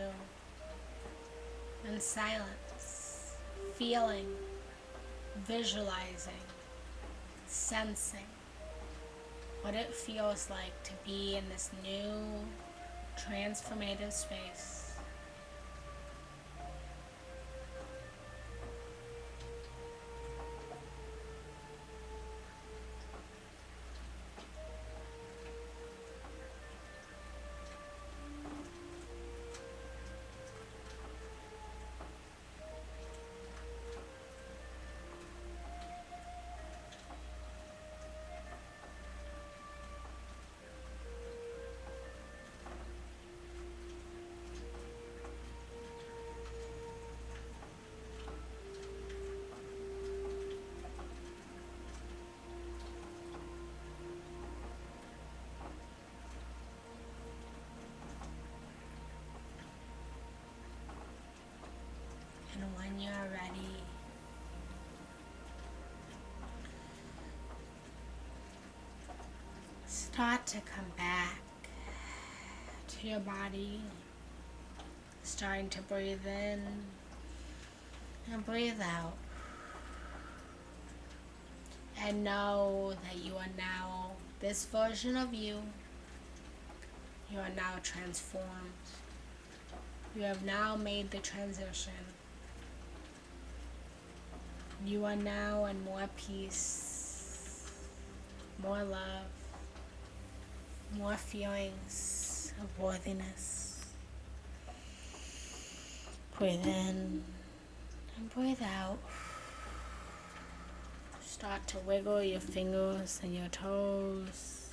in silence, feeling, visualizing, sensing what it feels like to be in this new transformative space. And when you're ready, start to come back to your body, starting to breathe in and breathe out. And know that you are now this version of you. You are now transformed. You have now made the transition. You are now in more peace, more love, more feelings of worthiness. Breathe in and breathe out. Start to wiggle your fingers and your toes.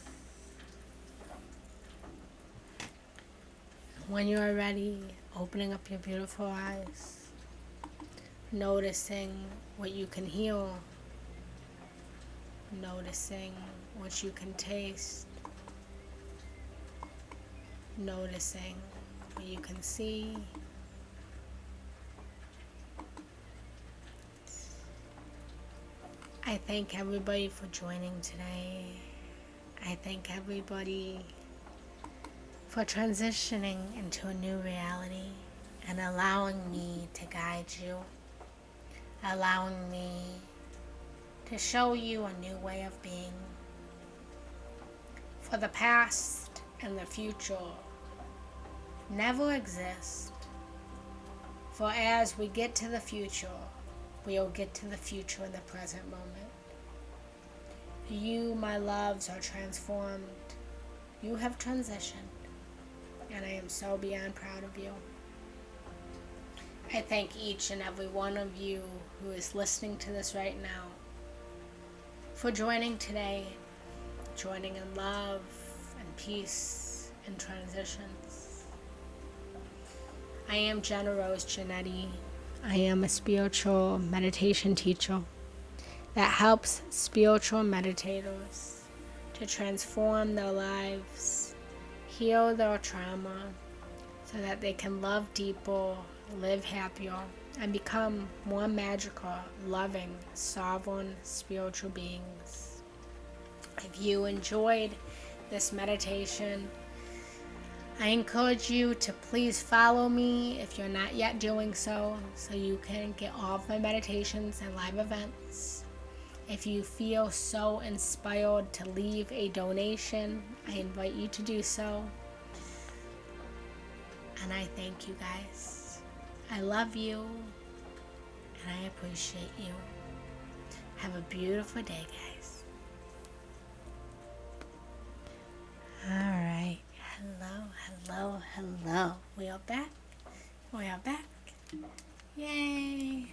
When you are ready, opening up your beautiful eyes, noticing what you can heal, noticing what you can taste, noticing what you can see. I thank everybody for joining today. I thank everybody for transitioning into a new reality and allowing me to guide you, allowing me to show you a new way of being. For the past and the future never exist. For as we get to the future, we will get to the future in the present moment. You, my loves, are transformed. You have transitioned, and I am so beyond proud of you. I thank each and every one of you who is listening to this right now for joining today, joining in love and peace and transitions. I am Genna Rose Giannetti. I am a spiritual meditation teacher that helps spiritual meditators to transform their lives, heal their trauma, so that they can love deeper, live happier, and become more magical, loving, sovereign spiritual beings. If you enjoyed this meditation, I encourage you to please follow me if you're not yet doing so you can get all of my meditations and live events. If you feel so inspired to leave a donation, I invite you to do so. And I thank you guys. I love you, and I appreciate you. Have a beautiful day, guys. All right. Hello. Hello, hello. We are back. We are back. Yay.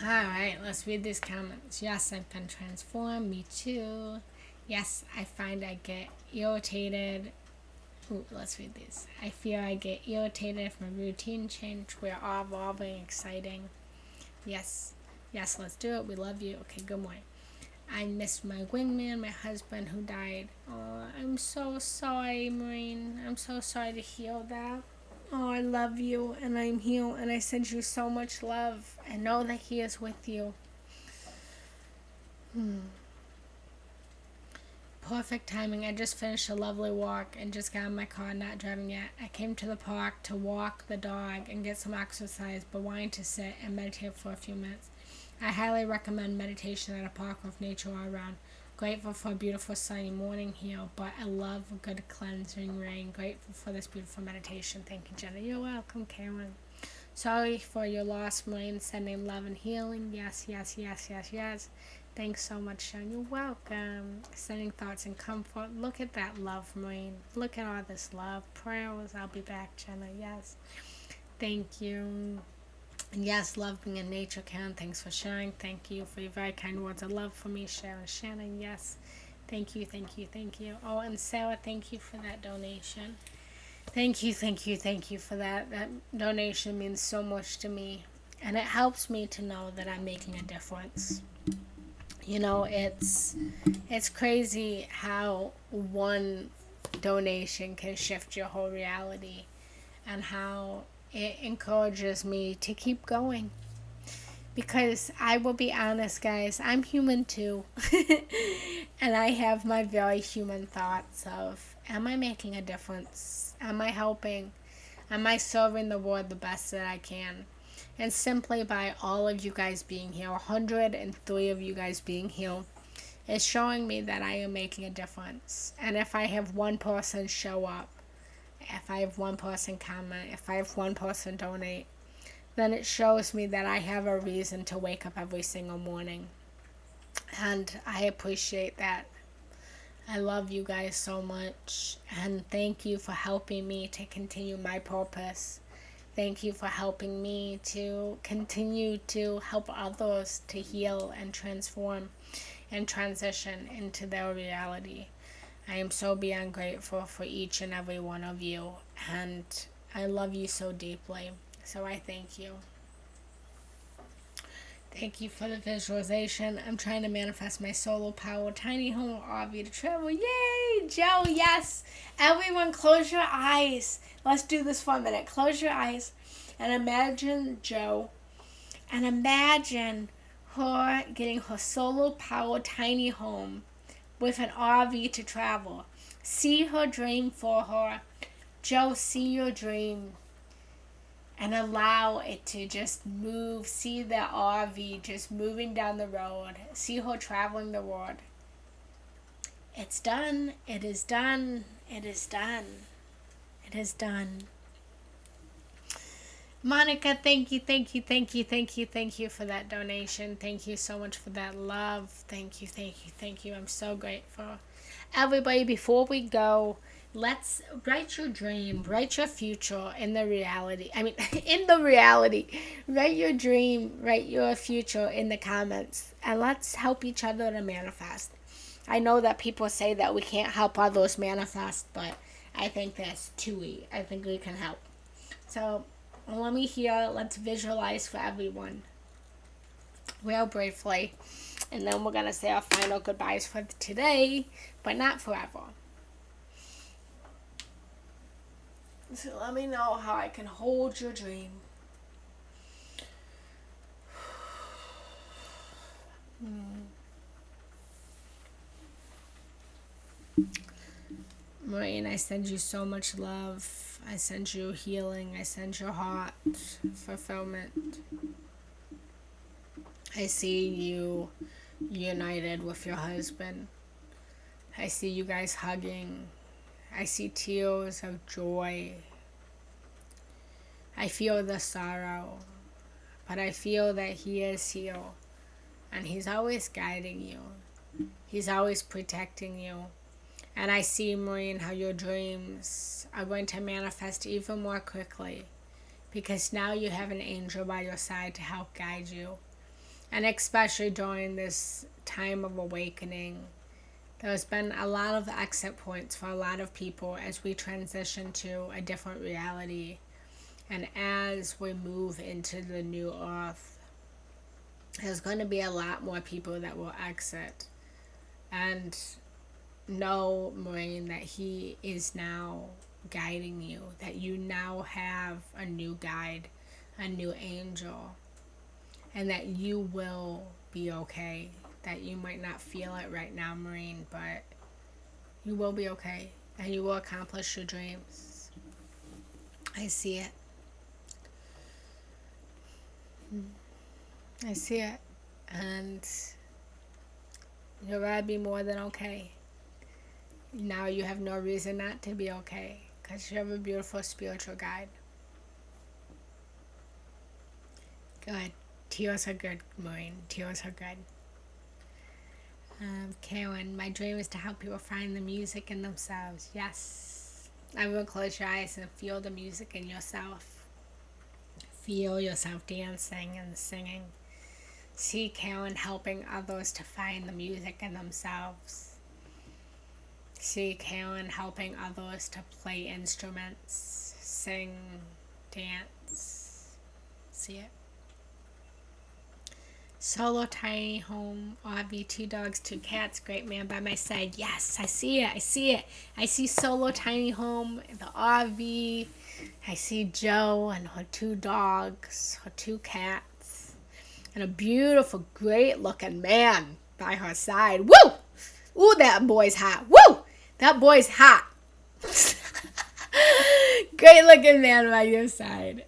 Alright, let's read these comments. Yes, I've been transformed. Me too. Yes, I find I get irritated. Ooh, let's read these. I fear I get irritated if my routine change. We're all evolving, exciting. Yes. Yes, let's do it. We love you. Okay, good morning. I miss my wingman, my husband who died. Oh, I'm so sorry, Maureen. I'm so sorry to hear that. Oh, I love you, and I'm here, and I send you so much love. I know that he is with you. Perfect timing. I just finished a lovely walk and just got in my car, not driving yet. I came to the park to walk the dog and get some exercise, but wanting to sit and meditate for a few minutes. I highly recommend meditation at a park with nature all around. Grateful for a beautiful sunny morning here, but I love a good cleansing rain. Grateful for this beautiful meditation. Thank you, Jenna. You're welcome, Karen. Sorry for your loss, Maureen. Sending love and healing. Yes, yes, yes, yes, yes. Thanks so much, Sean. You're welcome. Sending thoughts and comfort. Look at that love, Maureen. Look at all this love. Prayers. I'll be back, Jenna. Yes. Thank you. Yes, love being in nature, Karen. Thanks for sharing. Thank you for your very kind words of love for me, Sharon. Shannon, yes. Thank you, thank you, thank you. Oh, and Sarah, thank you for that donation. Thank you, thank you, thank you for that. That donation means so much to me. And it helps me to know that I'm making a difference. You know, it's crazy how one donation can shift your whole reality, and how it encourages me to keep going. Because I will be honest, guys, I'm human too. And I have my very human thoughts of, am I making a difference? Am I helping? Am I serving the world the best that I can? And simply by all of you guys being here, 103 of you guys being here, is showing me that I am making a difference. And if I have one person show up, if I have one person comment, if I have one person donate, then it shows me that I have a reason to wake up every single morning. And I appreciate that. I love you guys so much. And thank you for helping me to continue my purpose. Thank you for helping me to continue to help others to heal and transform and transition into their reality. I am so beyond grateful for each and every one of you, and I love you so deeply. So I thank you. Thank you for the visualization. I'm trying to manifest my solo power, tiny home or RV to travel. Yay! Joe, yes! Everyone close your eyes. Let's do this for a minute. Close your eyes and imagine Joe, and imagine her getting her solo power tiny home with an RV to travel. See her dream for her. Joe, see your dream. And allow it to just move. See the RV just moving down the road. See her traveling the world. It's done. It is done. It is done. It is done. Monica, thank you, thank you, thank you, thank you, thank you for that donation. Thank you so much for that love. Thank you, thank you, thank you. I'm so grateful. Everybody, before we go, let's write your dream, write your future in the reality. In the reality. Write your dream, write your future in the comments, and let's help each other to manifest. I know that people say that we can't help others manifest, but I think that's too-y. I think we can help. So let me hear, let's visualize for everyone. Real briefly. And then we're going to say our final goodbyes for today, but not forever. So let me know how I can hold your dream. Maureen, I send you so much love. I send you healing. I send your heart fulfillment. I see you united with your husband. I see you guys hugging. I see tears of joy. I feel the sorrow, but I feel that he is here, and he's always guiding you. He's always protecting you. And I see, Maureen, how your dreams are going to manifest even more quickly, because now you have an angel by your side to help guide you. And especially during this time of awakening, there's been a lot of exit points for a lot of people as we transition to a different reality. And as we move into the new earth, there's going to be a lot more people that will exit. And know, Maureen, that he is now guiding you, that you now have a new guide, a new angel, and that you will be okay. That you might not feel it right now, Maureen, but you will be okay, and you will accomplish your dreams. I see it. I see it. And you're going to be more than okay. Now you have no reason not to be okay, because you have a beautiful spiritual guide. Good. Tears are good, Maureen. Tears are good. Karen, my dream is to help people find the music in themselves. Yes. I will close your eyes and feel the music in yourself. Feel yourself dancing and singing. See Karen helping others to find the music in themselves. See Karen helping others to play instruments, sing, dance. See it. Solo tiny home, RV, 2 dogs, 2 cats, great man by my side. Yes, I see it. I see it. I see solo tiny home, the RV. I see Joe and her 2 dogs, her 2 cats, and a beautiful, great looking man by her side. Woo! Ooh, that boy's hot. Woo! That boy's hot. Great looking man by your side.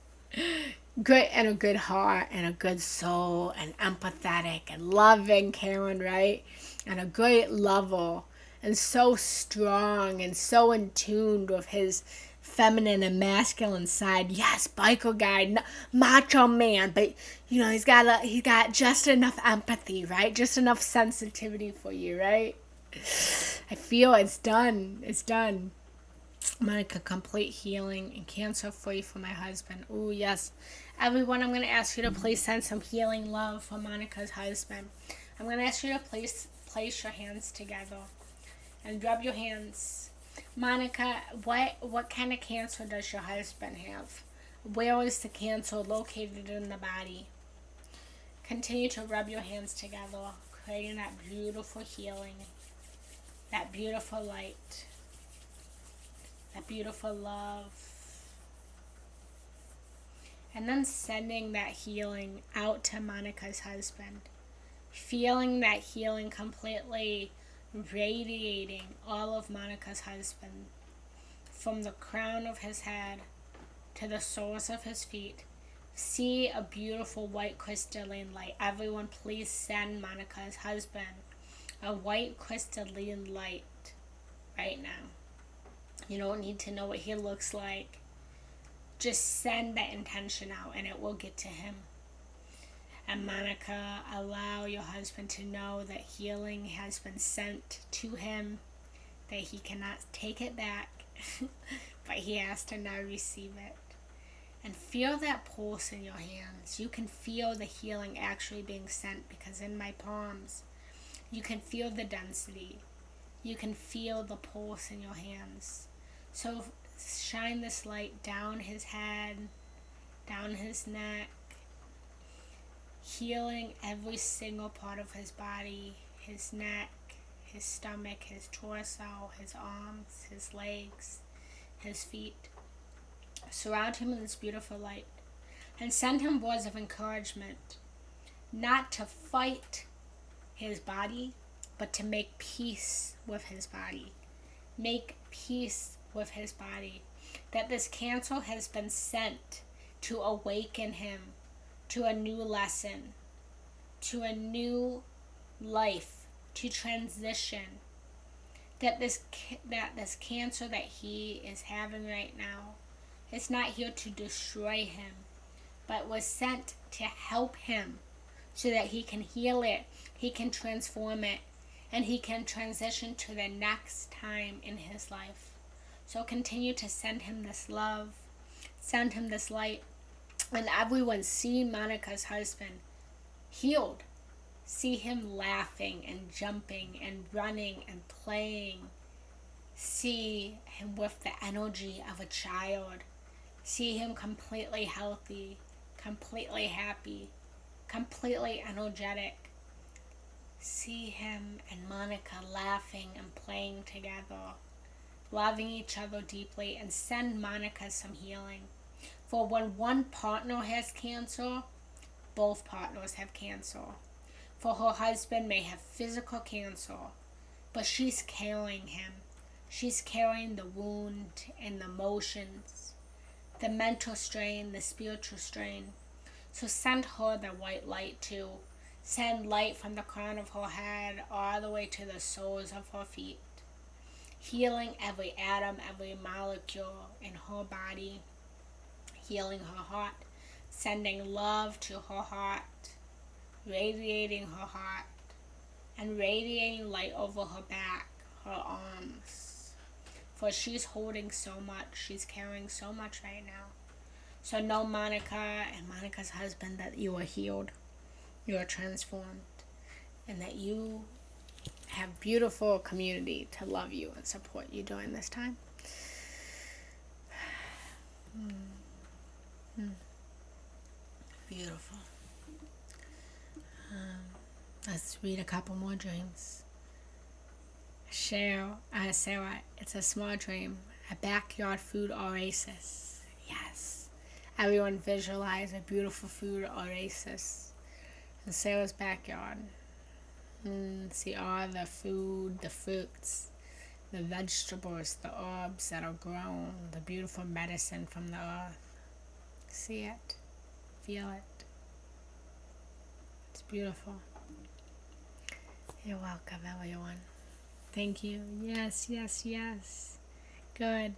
Great, and a good heart and a good soul and empathetic and loving Karen, right? And a great lover and so strong and so in tune with his feminine and masculine side. Yes, biker guy, macho man, but you know he's got just enough empathy, right? Just enough sensitivity for you, right? I feel it's done. It's done. Monica, complete healing and cancer free for my husband. Oh, yes. Everyone, I'm going to ask you to please send some healing love for Monica's husband. I'm going to ask you to please place your hands together and rub your hands. Monica, what kind of cancer does your husband have? Where is the cancer located in the body? Continue to rub your hands together, creating that beautiful healing, that beautiful light, that beautiful love. And then sending that healing out to Monica's husband. Feeling that healing completely radiating all of Monica's husband. From the crown of his head to the soles of his feet. See a beautiful white crystalline light. Everyone, please send Monica's husband a white crystalline light right now. You don't need to know what he looks like. Just send that intention out and it will get to him. And Monica, allow your husband to know that healing has been sent to him, that he cannot take it back, but he has to now receive it. And feel that pulse in your hands. You can feel the healing actually being sent, because in my palms, you can feel the density. You can feel the pulse in your hands. So shine this light down his head, down his neck, healing every single part of his body, his neck, his stomach, his torso, his arms, his legs, his feet. Surround him with this beautiful light and send him words of encouragement, not to fight his body, but to make peace with his body. Make peace with his body. That this cancer has been sent to awaken him to a new lesson, to a new life, to transition. That this cancer that he is having right now is not here to destroy him, but was sent to help him so that he can heal it, he can transform it, and he can transition to the next time in his life. So continue to send him this love, send him this light, and everyone see Monica's husband healed. See him laughing and jumping and running and playing. See him with the energy of a child. See him completely healthy, completely happy, completely energetic. See him and Monica laughing and playing together, loving each other deeply, and send Monica some healing. For when one partner has cancer, both partners have cancer. For her husband may have physical cancer, but she's carrying him. She's carrying the wound and the emotions, the mental strain, the spiritual strain. So send her the white light too. Send light from the crown of her head all the way to the soles of her feet, healing every atom, every molecule in her body, healing her heart, sending love to her heart, radiating her heart, and radiating light over her back, her arms. For she's holding so much, she's carrying so much right now. So know, Monica and Monica's husband, that you are healed, you are transformed, and that you have beautiful community to love you and support you during this time. Beautiful. Let's read a couple more dreams. Sarah, it's a small dream. A backyard food oasis. Yes. Everyone visualize a beautiful food oasis in Sarah's backyard. See all the food, the fruits, the vegetables, the herbs that are grown, the beautiful medicine from the earth. See it. Feel it. It's beautiful. You're welcome, everyone. Thank you. Yes, yes, yes. Good.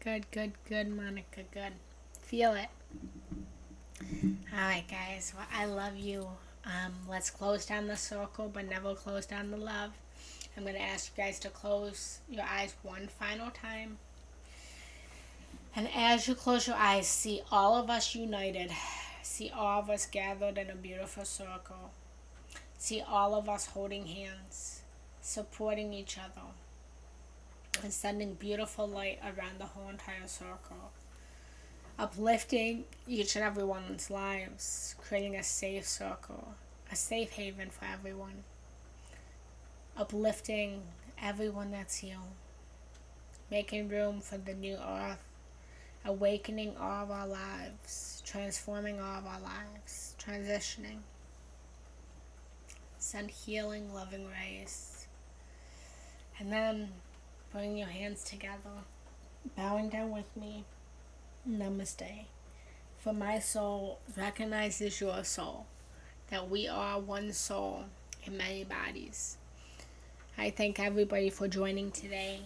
Good, good, good, Monica. Good. Feel it. Alright, guys. Well, I love you. Let's close down the circle, but never close down the love. I'm going to ask you guys to close your eyes one final time. And as you close your eyes, see all of us united. See all of us gathered in a beautiful circle. See all of us holding hands, supporting each other, and sending beautiful light around the whole entire circle. Uplifting each and everyone's lives, creating a safe circle, a safe haven for everyone. Uplifting everyone that's here, making room for the new earth, awakening all of our lives, transforming all of our lives, transitioning. Send healing, loving rays. And then bring your hands together, bowing down with me. Namaste. For my soul recognizes your soul, that we are one soul in many bodies. I thank everybody for joining today.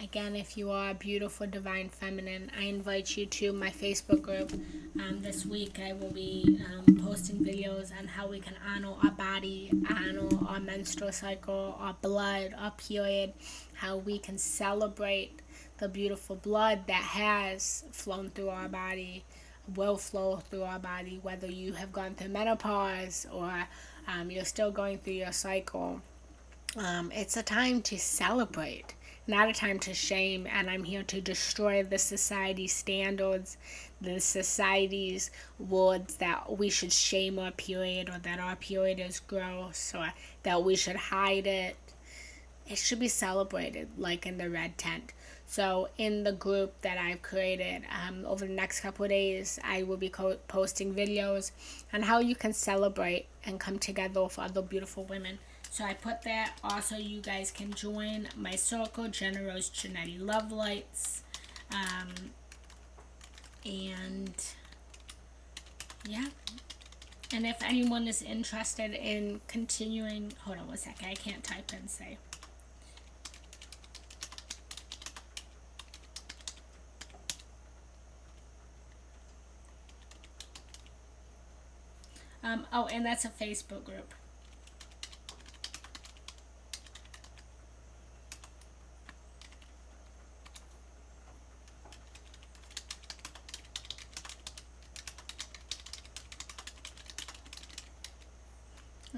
Again, if you are a beautiful, divine feminine, I invite you to my Facebook group. This week I will be posting videos on how we can honor our body, honor our menstrual cycle, our blood, our period, how we can celebrate the beautiful blood that has flown through our body, will flow through our body, whether you have gone through menopause or you're still going through your cycle. It's a time to celebrate, not a time to shame, and I'm here to destroy the society's standards, the society's words that we should shame our period, or that our period is gross, or that we should hide it. It should be celebrated, like in the red tent. So in the group that I've created, over the next couple of days, I will be posting videos on how you can celebrate and come together with other beautiful women. So I put that. Also, you guys can join my circle, Genna Rose Giannetti Love Lights. And yeah. And if anyone is interested in continuing, hold on one second, I can't type and say. And that's a Facebook group.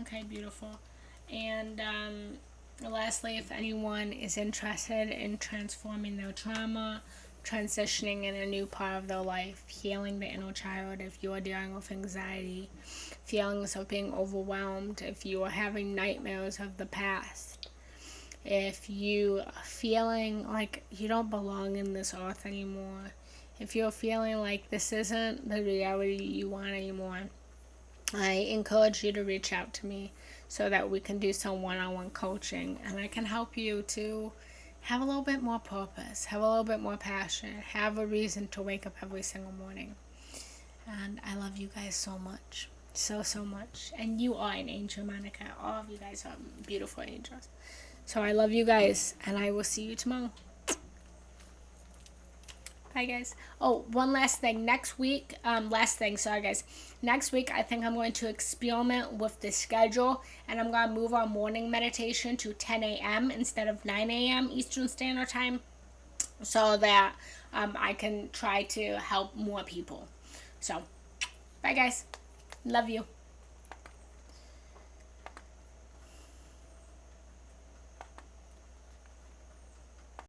Okay, beautiful. And lastly, if anyone is interested in transforming their trauma, transitioning in a new part of their life, healing the inner child, if you are dealing with anxiety, feelings of being overwhelmed, if you are having nightmares of the past, if you are feeling like you don't belong in this earth anymore, if you're feeling like this isn't the reality you want anymore, I encourage you to reach out to me so that we can do some one-on-one coaching and I can help you to have a little bit more purpose, have a little bit more passion, have a reason to wake up every single morning. And I love you guys so much. So, so much. And you are an angel, Monica. All of you guys are beautiful angels. So I love you guys, and I will see you tomorrow. Bye, guys. Oh, one last thing. Next week, sorry, guys. Next week, I think I'm going to experiment with the schedule, and I'm going to move our morning meditation to 10 a.m. instead of 9 a.m. Eastern Standard Time so that I can try to help more people. So, bye, guys. Love you.